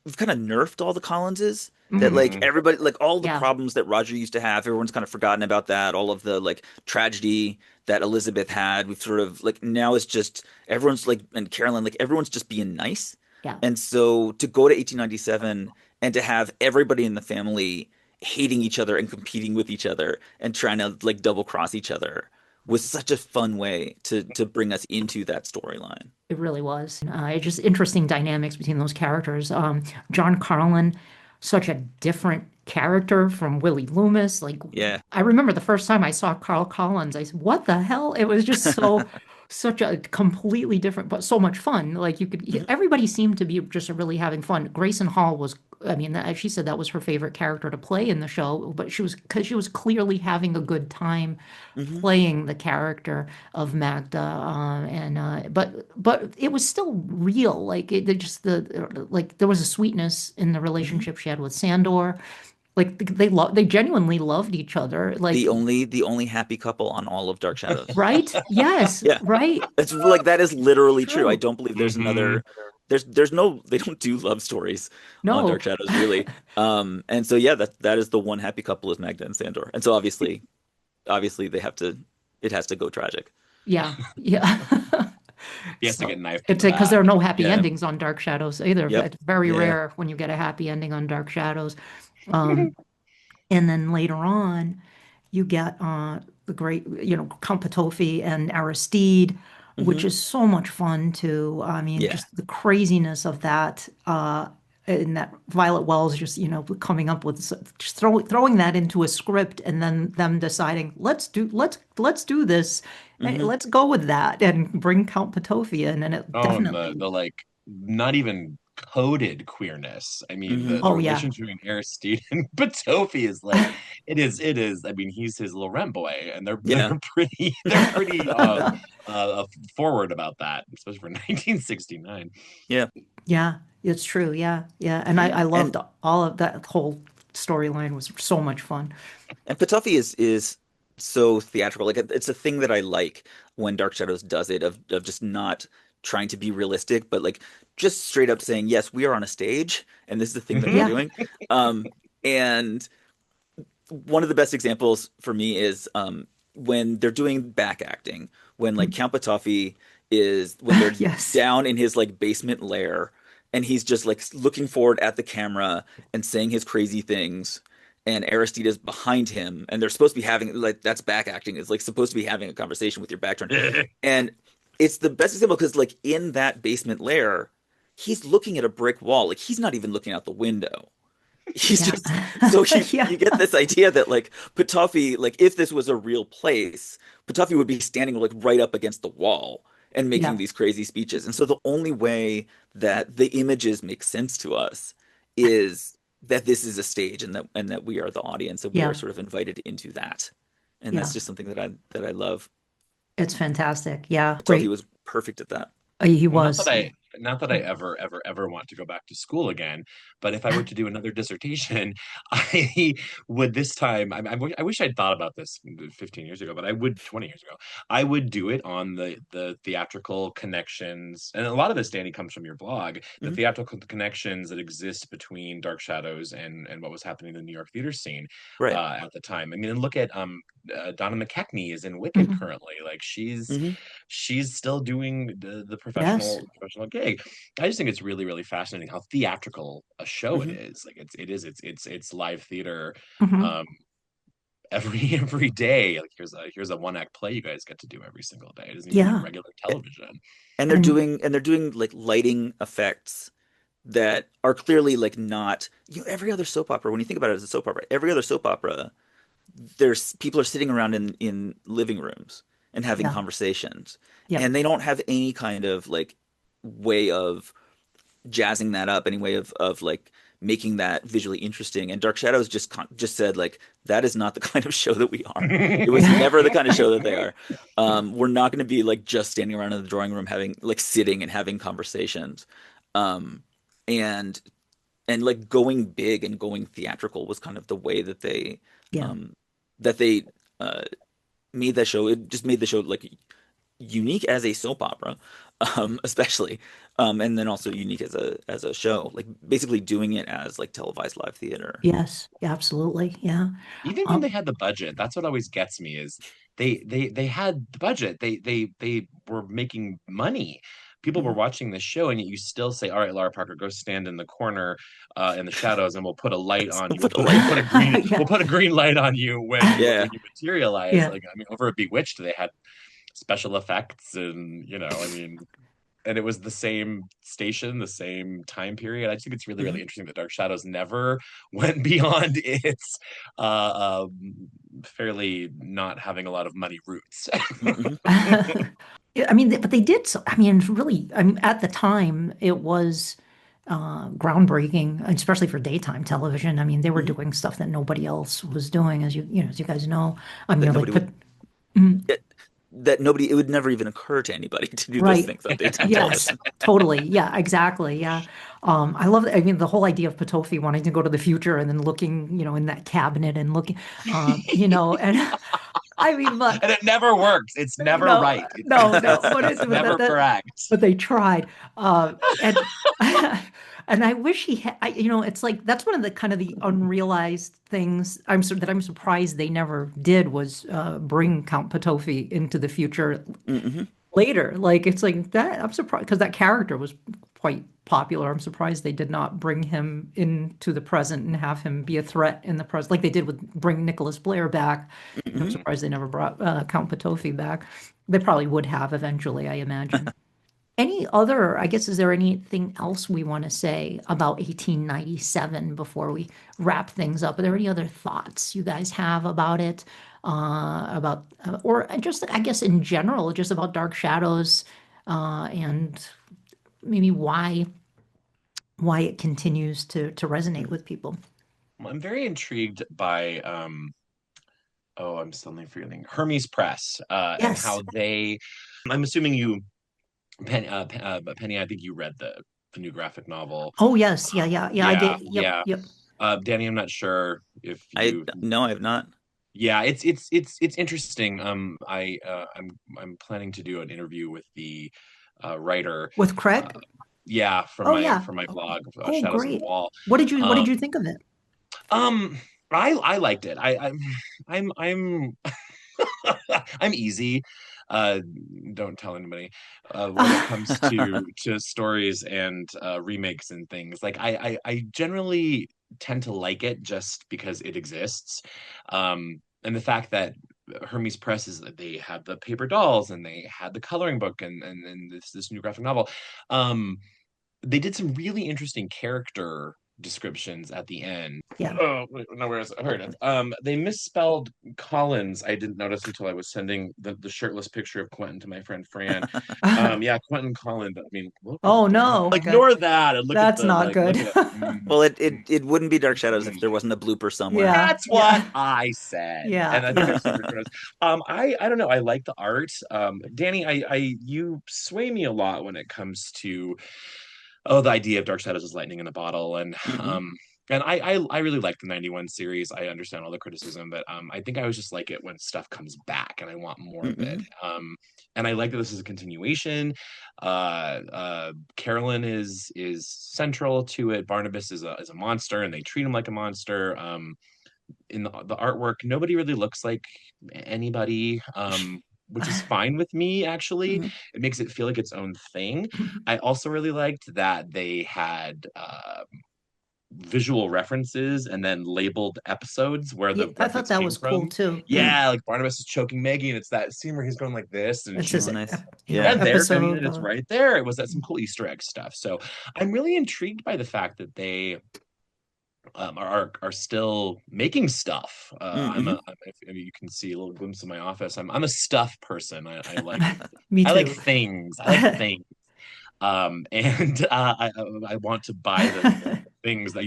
we've kind of nerfed all the Collinses. That Mhm. like everybody, like all the Yeah. problems that Roger used to have, everyone's kind of forgotten about that. All of the like tragedy that Elizabeth had, we've sort of like now it's just everyone's like, and Carolyn, like everyone's just being nice. Yeah. And so to go to 1897 and to have everybody in the family hating each other and competing with each other and trying to like double cross each other was such a fun way to bring us into that storyline. It really was. Just interesting dynamics between those characters. John Carlin, such a different character from Willie Loomis. Like, Yeah. I remember the first time I saw Carl Collins, I said, "What the hell?" It was just such a completely different, but so much fun. Like, Mhm. everybody seemed to be just really having fun. Grayson Hall was, I mean, she said that was her favorite character to play in the show, but because she was clearly having a good time Mhm. playing the character of Magda, but it was still real. Like it just like there was a sweetness in the Mhm. relationship she had with Sandor. Like they genuinely loved each other. Like The only happy couple on all of Dark Shadows. right? Yes, Yeah. right. It's like that is literally true. I True. don't believe there's Hmm. another there's no they don't do love stories on No. Dark Shadows really. And so yeah, that is the one happy couple is Magda and Sandor. And so obviously they have to it has to go tragic. Yeah. Yeah. He has to So get knifed in it's the because there back. are no happy Yeah. endings on Dark Shadows either. Yep. It's very Yeah. rare when you get a happy ending on Dark Shadows. Um, and then later on, you get the great, Count Patofi and Aristide, which Hmm. is so much fun too. I mean, Yeah. just the craziness of that, and that Violet Wells just, coming up with just throwing that into a script and then them deciding, let's do this. Hey, Hmm. let's go with that and bring Count Patofi in. And it Oh, and the definitely, like not even coded queerness. I mean, Hmm. the oh yeah, relationship between Aristide and Batofi is like it is. I mean, he's his little rent boy, and they're Yeah. they're pretty they're pretty forward about that, especially for 1969. Yeah. yeah, it's true. Yeah, yeah. And I And loved all of that whole storyline was so much fun. And Patofi is so theatrical. Like it's a thing that I like when Dark Shadows does it of just not trying to be realistic, but like just straight up saying, yes, we are on a stage and this is the thing that we're Yeah. doing. And one of the best examples for me is when they're doing back acting, when like Count Patofi is when they're Yes. down in his like basement lair and he's just like looking forward at the camera and saying his crazy things and Aristide is behind him and they're supposed to be having like that's back acting. It's like supposed to be having a conversation with your back turned. And it's the best example because like in that basement lair, he's looking at a brick wall. Like he's not even looking out the window. He's Yeah. just so you Yeah. get this idea that like Petofi, like if this was a real place, Petofi would be standing like right up against the wall and making Yeah. these crazy speeches. And so the only way that the images make sense to us is that this is a stage and that we are the audience and we are Yeah. sort of invited into that. And that's Yeah. just something that I love. It's fantastic. Yeah. Petofi Great. was perfect at that. He Well, not that was. I ever want to go back to school again, but if I were to do another dissertation, I would this time. I wish I'd thought about this 15 years ago, but I would 20 years ago. I would do it on the theatrical connections, and a lot of this, Danny, comes from your blog. The Hmm. theatrical connections that exist between Dark Shadows and what was happening in the New York theater scene Right. at the time. I mean, and look at Donna McKechnie is in Wicked Mhm. currently. Like she's Hmm. she's still doing the Yes. professional gig. I just think it's really really fascinating how theatrical a show it Hmm. is. Like it's live theater Hmm. um every day. Like here's a one act play you guys get to do every single day. It doesn't even need Yeah. regular television. And And they're doing like lighting effects that are clearly like not every other soap opera when you think about it as a soap opera every other soap opera there's people are sitting around in living rooms and having yeah. conversations Yep. and they don't have any kind of like way of jazzing that up any way of like making that visually interesting and Dark Shadows just said like that is not the kind of show that we are. It was never the kind of show that they are. We're not going to be like just standing around in the drawing room having like sitting and having conversations. um and and like going big and going theatrical was kind of the way Yeah. um that they uh made that show. It just made the show like unique as a soap opera, especially, and then also unique as a show, like basically doing it as like televised live theater. Yes, absolutely. Yeah. Even when they Um, had the budget, that's what always gets me is they had the budget. They were making money. People were Mhm. watching the show, and yet you still say, "All right, Laura Parker, go stand in the corner in the shadows, and we'll put a light Yes, on we'll you. put a light. We'll yeah. put a green light on you Yeah. when you materialize." Yeah. Like, I mean, over at Bewitched, they had special effects, and I mean, and it was the same station, the same time period. I just think it's really, really Mhm. interesting that Dark Shadows never went beyond its fairly not having a lot of money roots. Mhm. Yeah, I mean, but they did so. I mean, really, I mean, at the time, it was groundbreaking, especially for daytime television. I mean, they were Mhm. doing stuff that nobody else was doing, as you guys know. I That mean, like, nobody would. mm, It, that nobody. It would never even occur to anybody to do those right. things on daytime Yes, television. totally. Yeah, exactly. Yeah. I love, I mean, the whole idea of Potofi wanting to go to the future and then looking, in that cabinet and looking, and I mean, but And it never works. It's never no, right. no, no. It's But never correct. but they tried. And and I wish he had. It's like that's one of the kind of the unrealized things. I'm surprised they never did was bring Count Potofi into the future Hmm. later. Like it's like that. I'm surprised because that character was quite popular. I'm surprised they did not bring him into the present and have him be a threat in the present, like they did with bring Nicholas Blair back. I'm Hmm. surprised they never brought Count Potofi back. They probably would have eventually, I imagine. Any other, I guess, is there anything else we want to say about 1897 before we wrap things up? Are there any other thoughts you guys have about it? Or just, I guess, in general, just about Dark Shadows, and maybe why it continues to resonate with people. I'm very intrigued by oh, I'm suddenly forgetting Hermes Press and Yes. how they. I'm assuming you, Penny. I think you read the new graphic novel. Oh, yes. Yeah, yeah, yeah. I Yeah, did. Yep, yeah. yep. Danny, I'm not sure if I you. no, I have not. Yeah, it's interesting. I'm planning to do an interview with the writer. With Uh, Craig? yeah, Oh, yeah. for my blog, Oh, Shadows on the great. Wall. What Um, did you think of it? um, I liked it. I'm I'm easy. Uh, don't tell anybody when it comes to stories and remakes and things. Like I generally tend to like it just because it exists. And the fact that Hermes Press is that they had the paper dolls and they had the coloring book and this new graphic novel. Um, they did some really interesting character descriptions at the end. Yeah. Oh, wait, no, where is it? Here it is. They misspelled Collins. I didn't notice until I was sending the shirtless picture of Quentin to my friend Fran. Yeah, Quentin Collins. I mean, look at Oh, that. no. Okay. Ignore that and look at That's the not like. good. Look at. Well, it wouldn't be Dark Shadows if Mm. there wasn't a blooper somewhere. Yeah. That's what Yeah. I said, Yeah. and I think they're Yeah. super gross. I don't know. I like the art. Danny, I you sway me a lot when it comes to the idea of Dark Shadows is lightning in a bottle, Hmm. and I really like the 91 series. I understand all the criticism, but I think I always just like it when stuff comes back and I want more of it. Hmm. And I like that this is a continuation. Carolyn is central to it. Barnabas is a monster, and they treat him like a monster. In the artwork, nobody really looks like anybody. Which is fine with me, actually. Hmm. It makes it feel like its own thing. I also really liked that they had visual references and then labeled episodes where Yeah, the I thought reference that came was cool from. too. Yeah. Yeah, like Barnabas is choking Maggie, and it's that scene where he's going like this, and It's his, Oh, she's nice. Yeah. and there, I mean, episode. it's right there. It was that some cool Easter egg stuff. So I'm really intrigued by the fact that they are still making stuff. Hmm. If you can see a little glimpse of my office. I'm a stuff person. Me I like too. things. I like things. And I want to buy the things that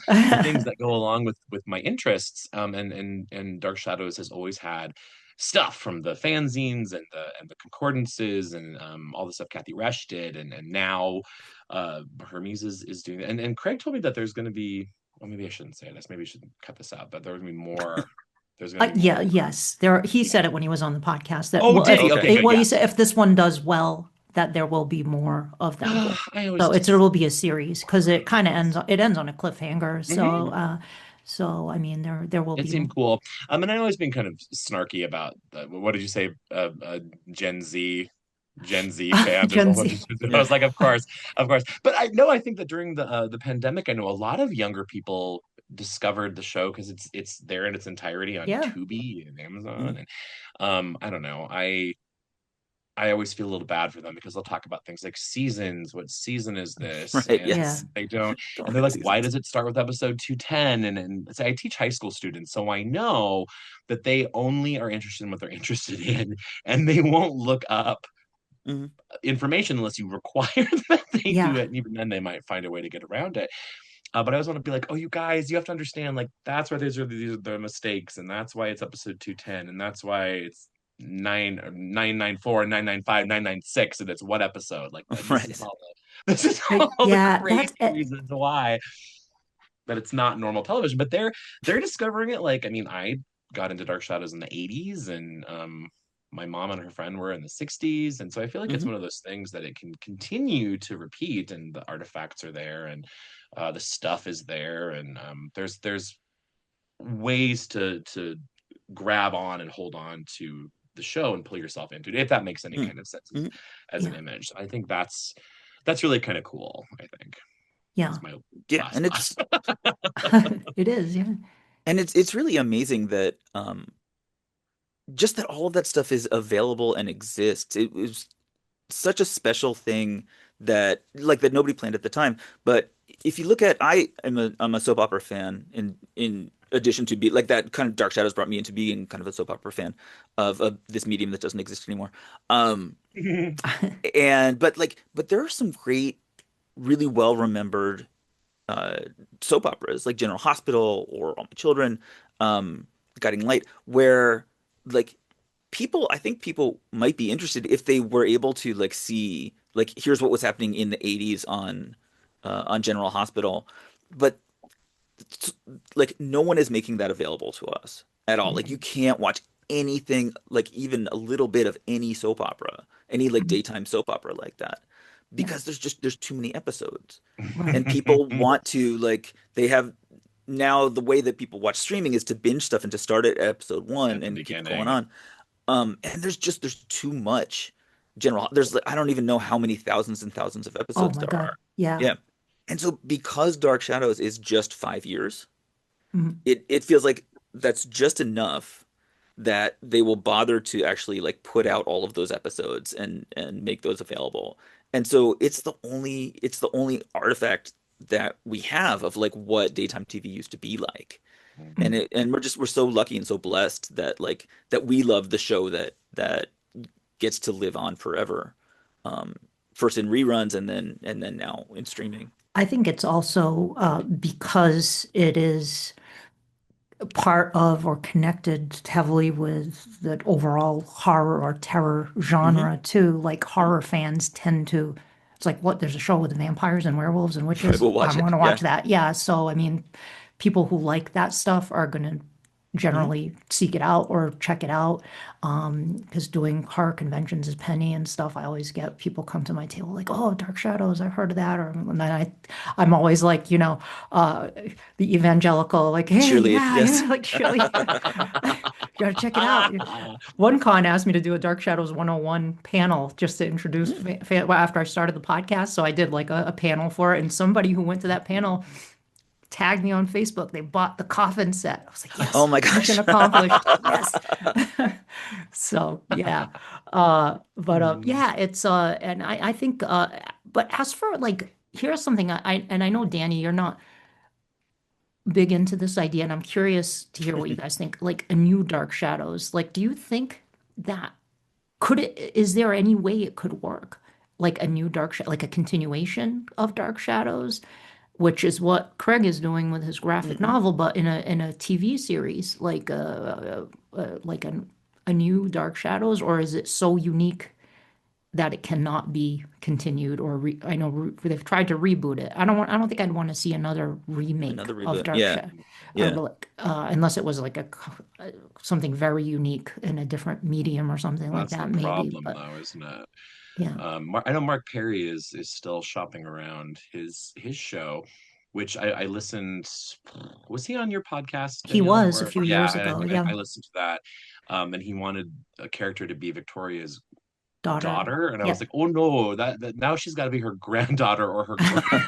the things that go along with my interests. And Dark Shadows has always had stuff from the fanzines and the concordances and all the stuff Kathy Resch did, and now Hermes is doing that. And Craig told me that there's going to be, well, maybe I shouldn't say this. Maybe I should cut this out. But there's going to be more There's going to be Yeah, more. yes. He said it when he was on the podcast that Oh, did he? if, Okay, good. well, he Yeah. said if this one does well, that there will be more of them. I always So it just. will be a series because it kind of ends on a cliffhanger. So Mhm. I mean there will It be seemed cool. And I've always been kind of snarky about what did you say? Gen Z, Gen Z fans or Gen something. Z. I Yeah. was like, of course, of course. But I know I think that during the pandemic, I know a lot of younger people discovered the show because it's there in its entirety on Yeah. Tubi and Amazon. Mhm. And I don't know. I always feel a little bad for them because they'll talk about things like seasons. What season is this? Right. And Yeah. Yes. they don't, Don't and they're forget like, why seasons. does it start with episode 210? And so I teach high school students, so I know that they only are interested in what they're interested in, and they won't look up Mhm. information unless you require that they do Yeah. it. And even then, they might find a way to get around it. But I always want to be like, oh, you guys, you have to understand, like, that's why these are the mistakes, and that's why it's episode 210, and that's why it's 994 995 996, and it's what episode? Like, this is Right. all this is all the Yeah, crazy reasons why that it's not normal television. But they're discovering it. Like, I mean, I got into Dark Shadows in the 80s, and my mom and her friend were in the 60s, and so I feel like it's Mhm. one of those things that it can continue to repeat, and the artifacts are there, and the stuff is there, and there's ways to grab on and hold on to the show and pull yourself into it, if that makes any Mhm. kind of sense Mhm. as an yeah, image. I think that's really kind of cool. I think yeah. that's my Yeah, last and thought. It is, yeah. it's really amazing that just that all of that stuff is available and exists. It was such a special thing that that nobody planned at the time. But if you look at, I'm a soap opera fan in addition to be like that kind of Dark Shadows brought me into being kind of a soap opera fan of this medium that doesn't exist anymore. Um, and but there are some great, really well remembered uh, soap operas like General Hospital or All My Children, Guiding Light, where like I think people might be interested if they were able to see here's what was happening in the 80s on General Hospital, but no one is making that available to us at all. Like you can't watch anything like even a little bit of any soap opera, any daytime soap opera like that Yeah, because there's too many episodes right. and people want to they have now the way that people watch streaming is to binge stuff and to start at episode one At the and keep going beginning. on. And there's too much there's I don't even know how many thousands and thousands of Oh episodes my there God. are. Yeah. Yeah. And so because Dark Shadows is just 5 years, Mhm. it feels like that's just enough that they will bother to actually put out all of those episodes and make those available. And so it's the only artifact that we have of what daytime TV used to be like. And Mhm. we're so lucky and so blessed that that we love the show that gets to live on forever. Um, First in reruns and then now in streaming. I think it's also because it is part of or connected heavily with the overall horror or terror Hmm. genre too. Like horror fans tend to, it's like, what, there's a show with vampires and werewolves and I witches. will watch I'm going it. to Yeah. watch that. Yeah. So, I mean, people who like that stuff are going to Hmm. generally seek it out or check it out. Because doing horror conventions is penny and stuff, I always get people come to my table like, "Oh, Dark Shadows, I've heard of that." Or and then I'm always like, the evangelical, like, "Hey, Cheerlead. yeah, Yes. yeah," like Shirley, you gotta check it out. One con asked me to do a Dark Shadows 101 panel just to introduce well, after I started the podcast, so I did like a panel for it, and somebody who went to that panel tagged me on Facebook. They bought the coffin set. I was like, Oh yes, my mission gosh. accomplished. Yes. So yeah. But yeah, it's and I think but as for like here's something and I know Danny, you're not big into this idea, and I'm curious to hear what you guys think. Like a new Dark Shadows. Like, do you think that is there any way it could work? Like a new like a continuation of Dark Shadows? Which is what Craig is doing with his graphic Hmm. novel, but in a TV series, like a new Dark Shadows, or is it so unique that it cannot be continued I know they've tried to reboot it. I don't think I'd want to see another remake Another of reboot. Dark Yeah. Shadow, Yeah. unless it was like something very unique in a different medium or something like That's the that, maybe. problem, But though, isn't it? yeah, I know Mark Perry is still shopping around his show, which I listened. Was he on your podcast, he Danielle? was a Or few yeah, years and I ago. think Yeah, I listened to that. And he wanted a character to be Victoria's daughter. daughter, and I was Yeah. like, oh no, that now she's got to be her granddaughter or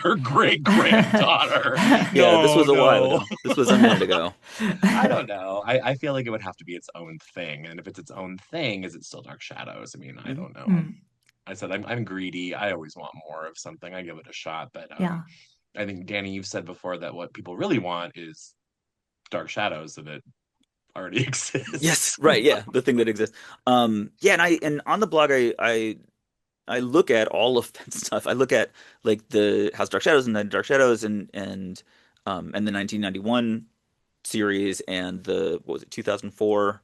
her great granddaughter. Yeah, this No, was a while no. ago. This was a minute ago. I don't know. I feel like it would have to be its own thing, and if it's its own thing, is it still Dark Shadows? I mean, I Mhm. don't know. Mm, I said I'm greedy. I always want more of something. I give it a shot, but yeah. I think Danny, you've said before that what people really want is Dark Shadows, and it already Yes, exists. right. Yeah, the thing that exists. Yeah, and on the blog, I look at all of that stuff. I look at like the House of Dark Shadows and then Dark Shadows and the 1991 series and the what was it 2004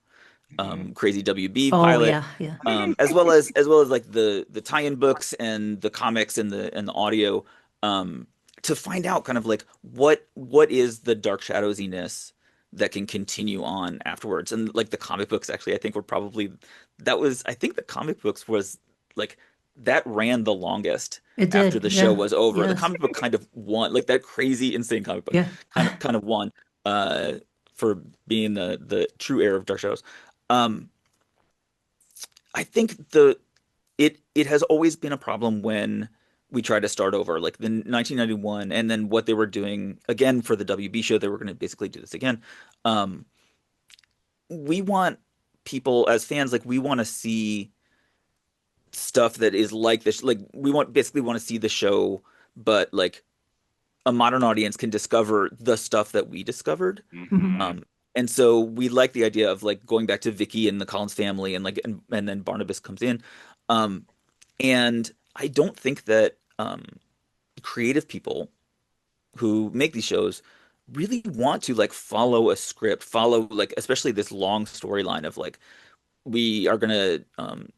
Mhm. Crazy WB Oh pilot, yeah, yeah. as well as like the tie-in books and the comics and the audio, um, to find out kind of like what is the Dark Shadowsiness that can continue on afterwards. And like the comic books, actually, I think were probably I think the comic books was like that ran the longest It after did. the show Yeah. was over. The Yes. comic book kind of won, like that crazy, insane comic book Yeah. kind of won uh for being the true heir of Dark Shadows. Um, I think it has always been a problem when we try to start over, like the 1991, and then what they were doing again for the WB show. They were going to basically do this again. Um, we want people as fans, like we want to see stuff that is like this. Like we basically want to see the show, but like a modern audience can discover the stuff that we discovered. Mhm. Mhm. Um, and so we like the idea of like going back to Vicky and the Collins family, and like and then Barnabas comes in. Um, and I don't think that creative people who make these shows really want to like follow a script, follow like especially this long storyline of like we are gonna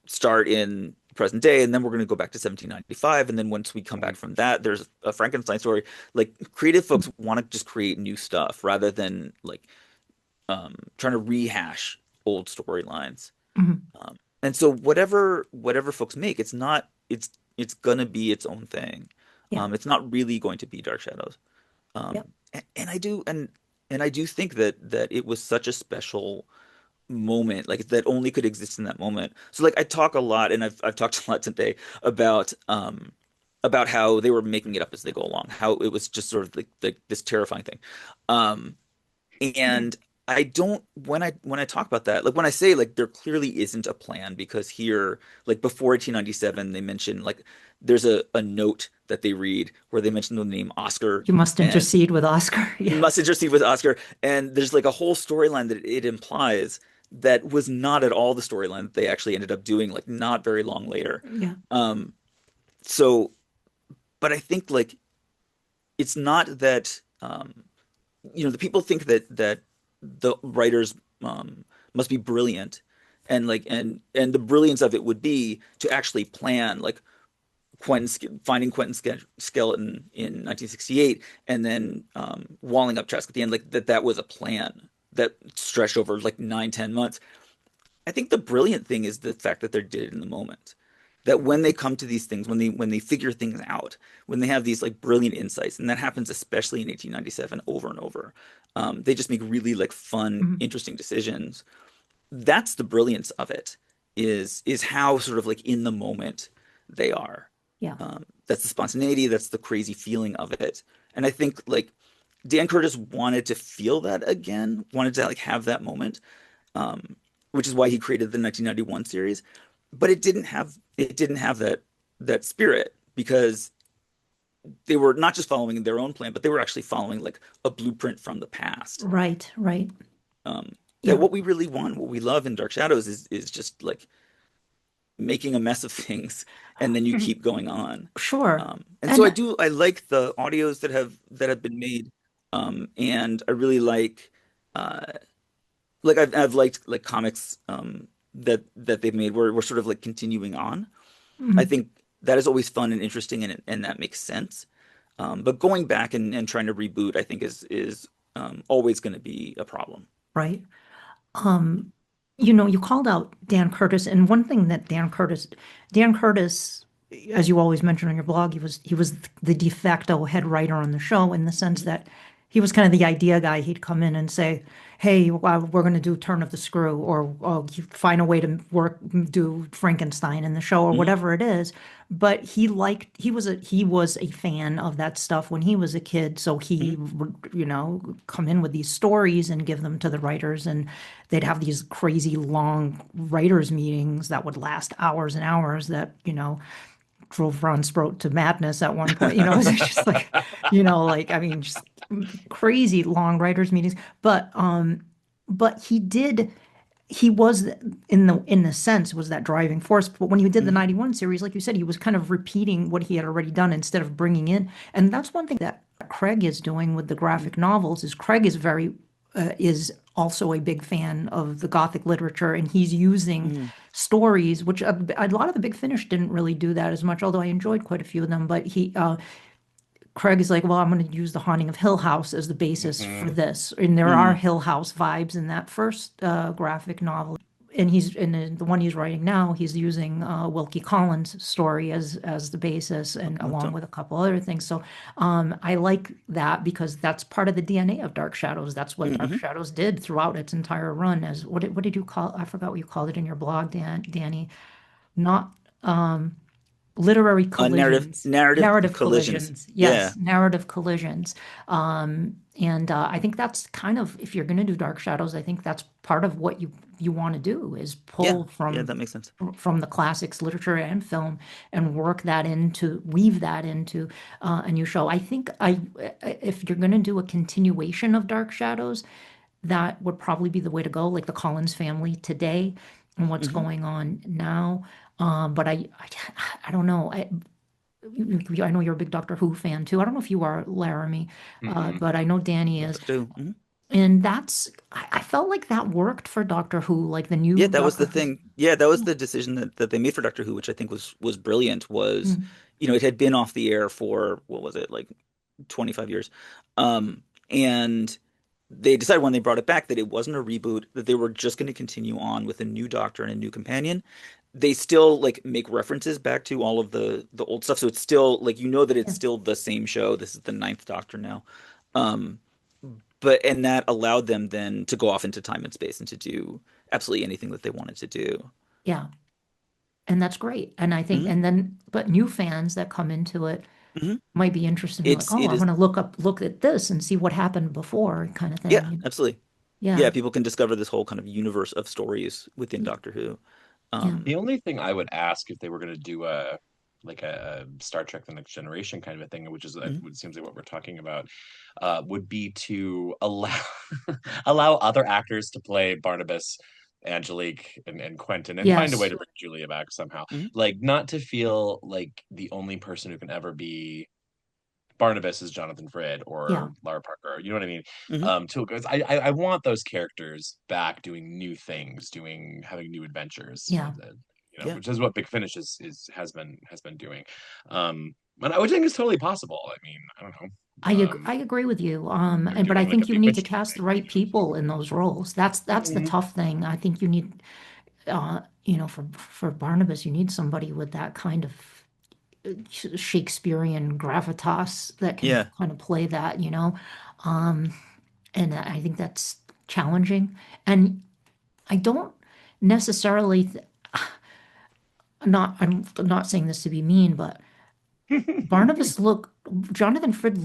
start in present day, and then we're gonna go back to 1795, and then once we come back from that, there's a Frankenstein story. Like creative folks want to just create new stuff rather than like trying to rehash old storylines. Mhm. And so whatever folks make, it's gonna be its own thing. Yeah. It's not really going to be Dark Shadows. Yep. And I do think that it was such a special moment, like that only could exist in that moment. So like I talk a lot, and I've talked a lot today about how they were making it up as they go along, how it was just sort of like this terrifying thing. Um, and I don't when I talk about that, like when I say like there clearly isn't a plan, because here, like before 1897, they mention like there's a note that they read where they mention the name Oscar You must and intercede with Oscar. Yeah. must intercede with Oscar, and there's like a whole storyline that it implies that was not at all the storyline that they actually ended up doing like not very long later. Yeah. Um, so, but I think like it's not that the people think that the writers must be brilliant, and like and the brilliance of it would be to actually plan like finding Quentin's skeleton in 1968, and then walling up Trask at the end, like that was a plan that stretched over like 9, 10 months. I think the brilliant thing is the fact that they did it in the moment. That when they come to these things, when they figure things out, when they have these like brilliant insights, and that happens especially in 1897 over and over, they just make really like fun, Mhm. interesting decisions. That's the brilliance of it, is how sort of like in the moment they are. Yeah. That's the spontaneity, that's the crazy feeling of it. And I think like Dan Curtis wanted to feel that again, wanted to like have that moment, um, which is why he created the 1991 series. But it didn't have that spirit, because they were not just following their own plan, but they were actually following like a blueprint from the past. Right. Right. Um, that Yeah. what we really want, what we love in Dark Shadows is just like making a mess of things, and then you Mhm. keep going on. Sure. And so And I like the audios that have been made, and I really uh, like I've liked like comics that they've made where we're sort of like continuing on. I think that is always fun and interesting, and that makes sense. But going back and trying to reboot, I think is always going to be a problem. Right. Um, you called out Dan Curtis, and one thing that Dan Curtis, as you always mention on your blog, he was the de facto head writer on the show in the sense that he was kind of the idea guy. He'd come in and say, "Hey, we're going to do Turn of the Screw," or you find a way to do Frankenstein in the show, or Mhm. whatever it is. But he was a fan of that stuff when he was a kid, so he Mhm. would, come in with these stories and give them to the writers, and they'd have these crazy long writers meetings that would last hours and hours that, drove Ron Sproat to madness at one point. It's just like, I mean, just crazy long writers meetings. But he was in the sense was that driving force. But when he did the Mhm. 91 series, like you said, he was kind of repeating what he had already done instead of bringing in. And that's one thing that Craig is doing with the graphic novels is Craig is also a big fan of the Gothic literature, and he's using Mhm. stories, which a lot of the Big Finish didn't really do that as much, although I enjoyed quite a few of them. But Craig is like, well, I'm going to use The Haunting of Hill House as the basis for Mhm. this, and there are Mhm. Hill House vibes in that first graphic novel. And he's in the one he's writing now. He's using Wilkie Collins' story as the basis, and along Awesome. with a couple other things. So I like that because that's part of the DNA of Dark Shadows. That's what Dark Mhm. Shadows did throughout its entire run. As what did you call? I forgot what you called it in your blog, Danny. Not literary Narrative collisions, narrative narrative collisions. collisions. Yeah. Yes, narrative collisions. And I think that's kind of, if you're going to do Dark Shadows, I think that's part of what you want to do is Yeah. pull Yeah, from that makes sense. the classics, literature and film, and weave that into a new show. I think if you're going to do a continuation of Dark Shadows, that would probably be the way to go, like the Collins family today and what's Mhm. going on now. But I don't know. I know you're a big Doctor Who fan too. I don't know if you are, Laramie, Mhm. but I know Danny Love is. Doctor Who. Mhm. And I felt like that worked for Doctor Who, like the Yeah, new that was Doctor the Who. thing. Yeah, that was Yeah. the decision that they made for Doctor Who, which I think was brilliant. Was, Mm. it had been off the air for what was it, like 25 years. And they decided when they brought it back that it wasn't a reboot, that they were just going to continue on with a new Doctor and a new companion. They still like make references back to all of the old stuff, so it's still like that it's Yeah. still the same show. This is the ninth Doctor now. Um, and that allowed them then to go off into time and space and to do absolutely anything that they wanted to do. Yeah. And that's great. And I think, Hmm. and then, but new fans that come into it Hmm. might be interested in be like, oh, It I is. want to look at this and see what happened before, kind of Yeah, thing. absolutely. Yeah, Yeah. people can discover this whole kind of universe of stories within Yeah. Doctor Who. Yeah. The Um, only thing I would ask if they were going to do a Star Trek: The Next Generation kind of a thing, which is mhm. what seems like what we're talking about, would be to allow allow other actors to play Barnabas, Angelique, and Quentin, and find a way Yes. to bring Julia back somehow. Mhm. Like, not to feel like the only person who can ever be Barnabas is Jonathan Frid Yeah. or Lara Parker. You know what I mean? Mhm. Because I want those characters back doing new things, having new adventures. Yeah. Yeah. Which is what Big Finish has been doing. And I would think it's totally possible. I mean, I don't know. I agree with you. They're But I doing like a think you need to Bewitched cast the thing. right people in those roles. That's the Mhm. tough thing. I think you need, for Barnabas, you need somebody with that kind of Shakespearean gravitas that can Yeah. kind of play that. Um, and I think that's challenging. And I don't necessarily, I'm not saying this to be mean, but Barnabas Jonathan Frid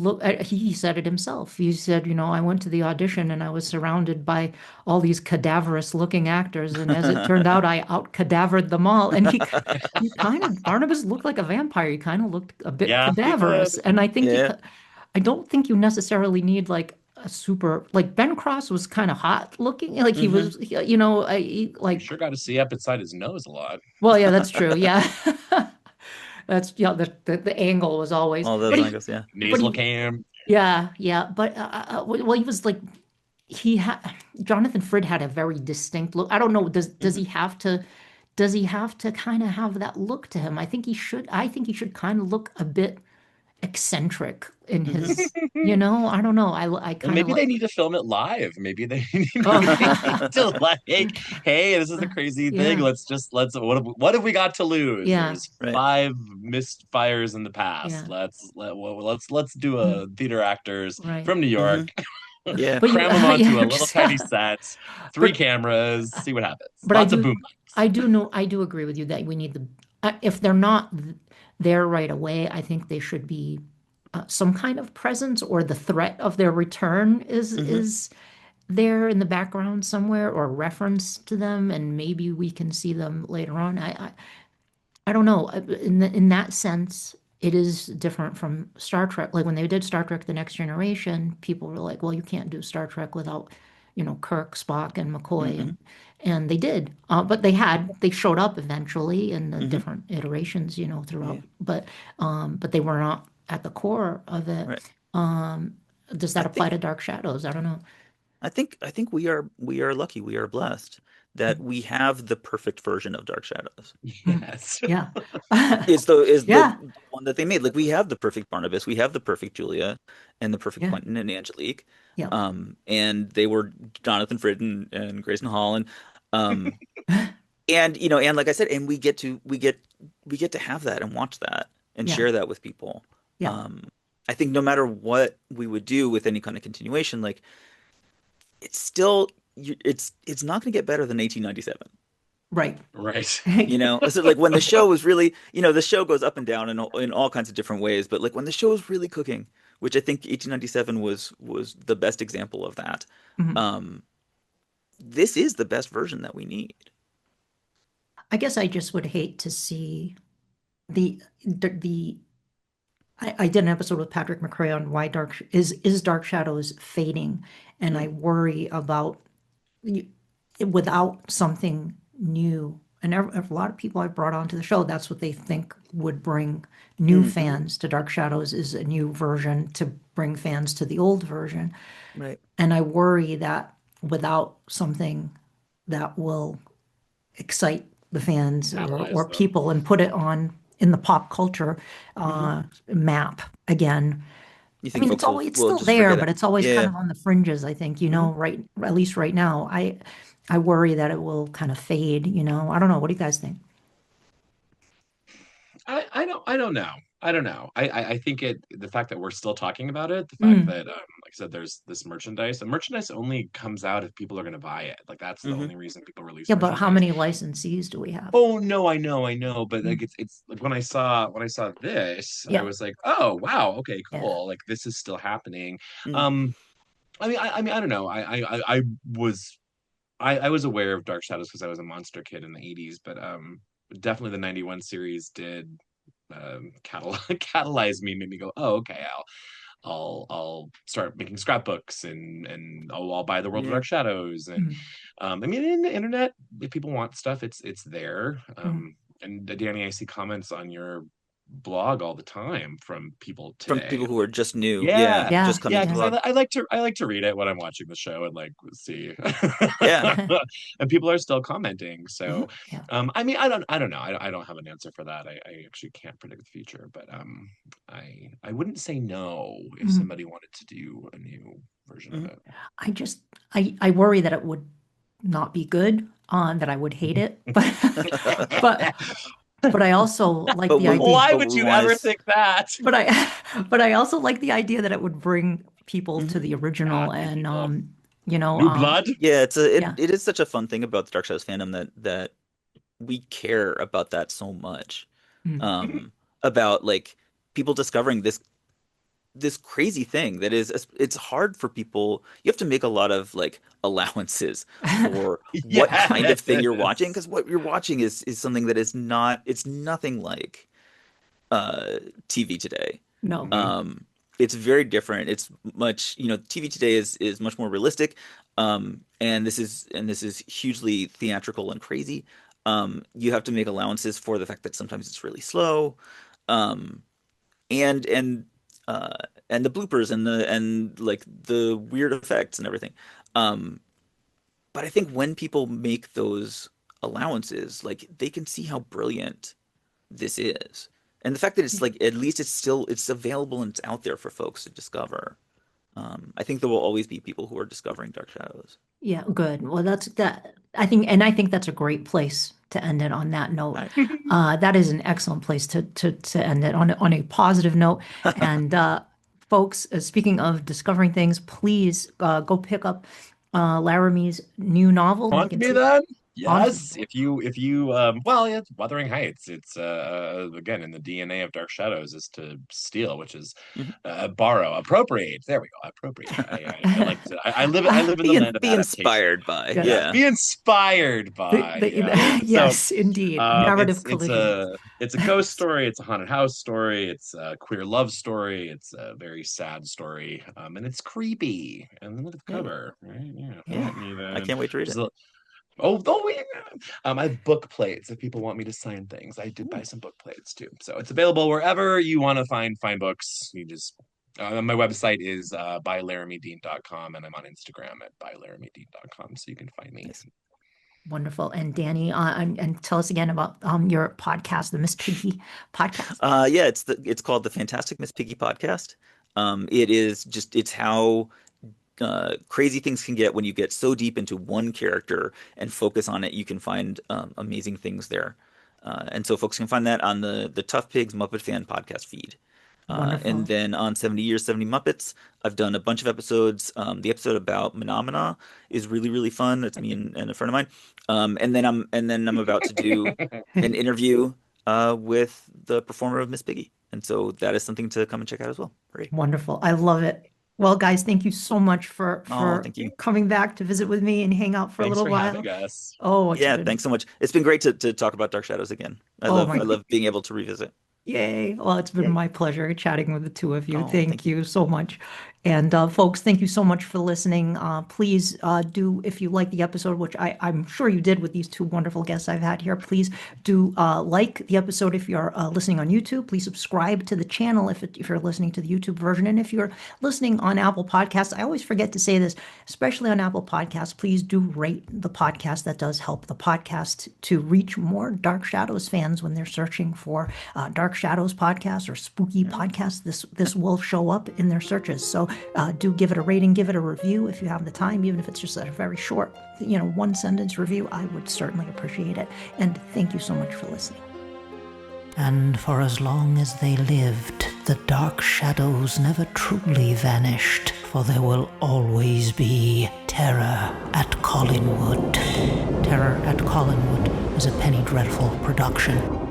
he said it himself. He said, I went to the audition and I was surrounded by all these cadaverous looking actors. And as it turned out, I out cadavered them all. And Barnabas looked like a vampire. He kind of looked a bit Yeah, he did. cadaverous. And Yeah. I don't think you necessarily need like a super, like Ben Cross was kind of hot looking. Like he Hmm. was, You sure got to see up inside his nose a lot. well, yeah, that's true. Yeah. That's, the angle was always, All those angles. Yeah. but Nasal he, cam. yeah, yeah, but well, he was like he had Jonathan Frid had a very distinct look. I don't know. Does Hmm. he have to? does he have to kind of have that look to him? I think he should kind of look a bit eccentric in his, I don't know. I Well, kind of maybe like, they need to film it live. Maybe they need oh, to like, hey, this is a crazy thing. yeah, What have we got to lose? yeah, There's Right. 5 missed fires in the past. yeah, Let's do mm, a theater actors right. from New York, Yeah. But cram them onto yeah, a little tiny set, 3 but cameras, see what happens. but Lots of boom I mics. do know, I do agree with you that we need if they're not there right away, I think they should be some kind of presence, or the threat of their return is there in the background somewhere, or reference to them, and maybe we can see them later on. I don't know. In that sense, it is different from Star Trek. Like when they did Star Trek: The Next Generation, people were like, "Well, you can't do Star Trek without, Kirk, Spock, and McCoy," and they did. But they showed up eventually in the different iterations, throughout. Yeah. But they were not at the core of it. Right. Does I that apply think to Dark Shadows? I don't know. I think we are lucky. We are blessed that we have the perfect version of Dark Shadows. Yes. Yeah. Is the Yeah. one that they made. Like we have the perfect Barnabas, we have the perfect Julia, and the perfect Yeah. Quentin and Angelique. Yeah. And they were Jonathan Frid and Grayson Hall, um and like I said, and we get to have that and watch that and Yeah. share that with people. Yeah. Um, I think no matter what we would do with any kind of continuation, like it's still it's not going to get better than 1897. Right. Right. So like when the show was really, the show goes up and down in all kinds of different ways, but like when the show was really cooking, which I think 1897 was the best example of that. Mhm. This is the best version that we need. I guess I just would hate to see the I did an episode with Patrick McRae on why Dark Shadows fading, and I worry about you, without something new. And a lot of people I've brought onto the show, that's what they think would bring new Mm-hmm. fans to Dark Shadows, is a new version to bring fans to the old version. Right. And I worry that without something that will excite the fans Catalyze or them. people and put it on in the pop culture map again. You I think mean, folks it's will still just there, forget but it? it's always kind Yeah. of on the fringes, I think, right, at least right now. I worry that it will kind of fade, I don't know. What do you guys think? I don't know. I don't know. I think the fact that we're still talking about it, the fact that like I said, there's this merchandise, and merchandise only comes out if people are going to buy it. Like that's the Mm-hmm. only reason people release Yeah, but how merchandise. many licensees do we have? Oh no, I know, but like Mm. it's like when I saw this, I Yeah, was like, oh wow, okay, yeah. cool. Like this is still happening. Mm. Um, I mean, I don't know. I was aware of Dark Shadows because I was a monster kid in the 80s, but definitely the 91 series did catalyze me, made me go, oh, okay, I'll start making scrapbooks and I'll buy the World of Yeah. Dark Shadows. And Mm, I mean, in the internet, if people want stuff, it's there. mm. And Danny, I see comments on your blog all the time from people From today. people who are just new, Yeah, just coming yeah, to the because Yeah. blog. I like to read it when I'm watching the show and like see, Yeah. and people are still commenting. So, Yeah. I mean, I don't know. I don't have an answer for that. I actually can't predict the future, but I wouldn't say no if Mhm. somebody wanted to do a new version of Mhm. it. I just I worry that it would not be good, that I would hate it. But but I also like But the we idea. Why but would we you want ever to. think that? But I also like the idea that it would bring people to the Yeah, original, new and people, you know, new blood. Yeah, yeah, it is such a fun thing about the Dark Shadows fandom that we care about that so much. mm, Um, about like people discovering this crazy thing that is it's hard for people. You have to make a lot of like allowances for what kind of thing you're watching, Yes. because what you're watching is something that is not it's nothing like TV today. no, Mhm. It's very different. It's much, TV today is much more realistic. And this is hugely theatrical and crazy. You have to make allowances for the fact that sometimes it's really slow. Um, and uh and the bloopers and like the weird effects and everything. Um, but I think when people make those allowances, like they can see how brilliant this is. And the fact that it's like, at least it's available and it's out there for folks to discover. I think there will always be people who are discovering Dark Shadows. Yeah, good. Well, that's that. I think that's a great place to end it on that note. That is an excellent place to end it on a positive note. And folks, speaking of discovering things, please go pick up Laramie's new novel. Want me then? Yes, if you well, yeah, it's Wuthering Heights. It's again, in the DNA of Dark Shadows is to steal, which is borrow, appropriate. There we go, appropriate. I like to. I live in the land of be adaptation. inspired by. Yeah. Yeah. Be inspired by. Yes, So, indeed. Narrative it's collision. it's a ghost story. It's a haunted house story. It's a queer love story. It's a very sad story. And it's creepy. And look at the cover, right? Yeah. I can't wait to read it. I have book plates if people want me to sign things. I did buy some book plates too. So it's available wherever you want to find books. You just my website is bylaramiedean.com, and I'm on Instagram at bylaramiedean.com, so you can find me. Nice. Wonderful. And Danny, and tell us again about your podcast, the Miss Piggy podcast. Yeah, it's called the Fantastic Miss Piggy podcast. It's how crazy things can get when you get so deep into one character and focus on it. You can find amazing things there. And so folks can find that on the Tough Pigs Muppet Fan podcast feed. And then on 70 Years, 70 Muppets, I've done a bunch of episodes. The episode about Menomina is really, really fun. It's me and a friend of mine. And then I'm about to do an interview with the performer of Miss Piggy. And so that is something to come and check out as well. Great. Wonderful. I love it. Well, guys, thank you so much for thank you. coming back to visit with me and hang out for a little while. Thanks for having us. Oh, yeah, thanks so much. It's been great to talk about Dark Shadows again. I love being able to revisit. Yay. Well, it's been my pleasure chatting with the two of you. Oh, thank you so much. And folks, thank you so much for listening. Please do, if you like the episode, which I'm sure you did with these two wonderful guests I've had here, please do like the episode if you're listening on YouTube. Please subscribe to the channel if you're listening to the YouTube version. And if you're listening on Apple Podcasts, I always forget to say this, especially on Apple Podcasts, please do rate the podcast. That does help the podcast to reach more Dark Shadows fans when they're searching for Dark Shadows podcasts or spooky podcasts. This will show up in their searches. So do give it a rating, give it a review if you have the time, even if it's just a very short, one sentence review. I would certainly appreciate it. And thank you so much for listening. And for as long as they lived, the Dark Shadows never truly vanished, for there will always be terror at Collinwood. Terror at Collinwood is a Penny Dreadful production.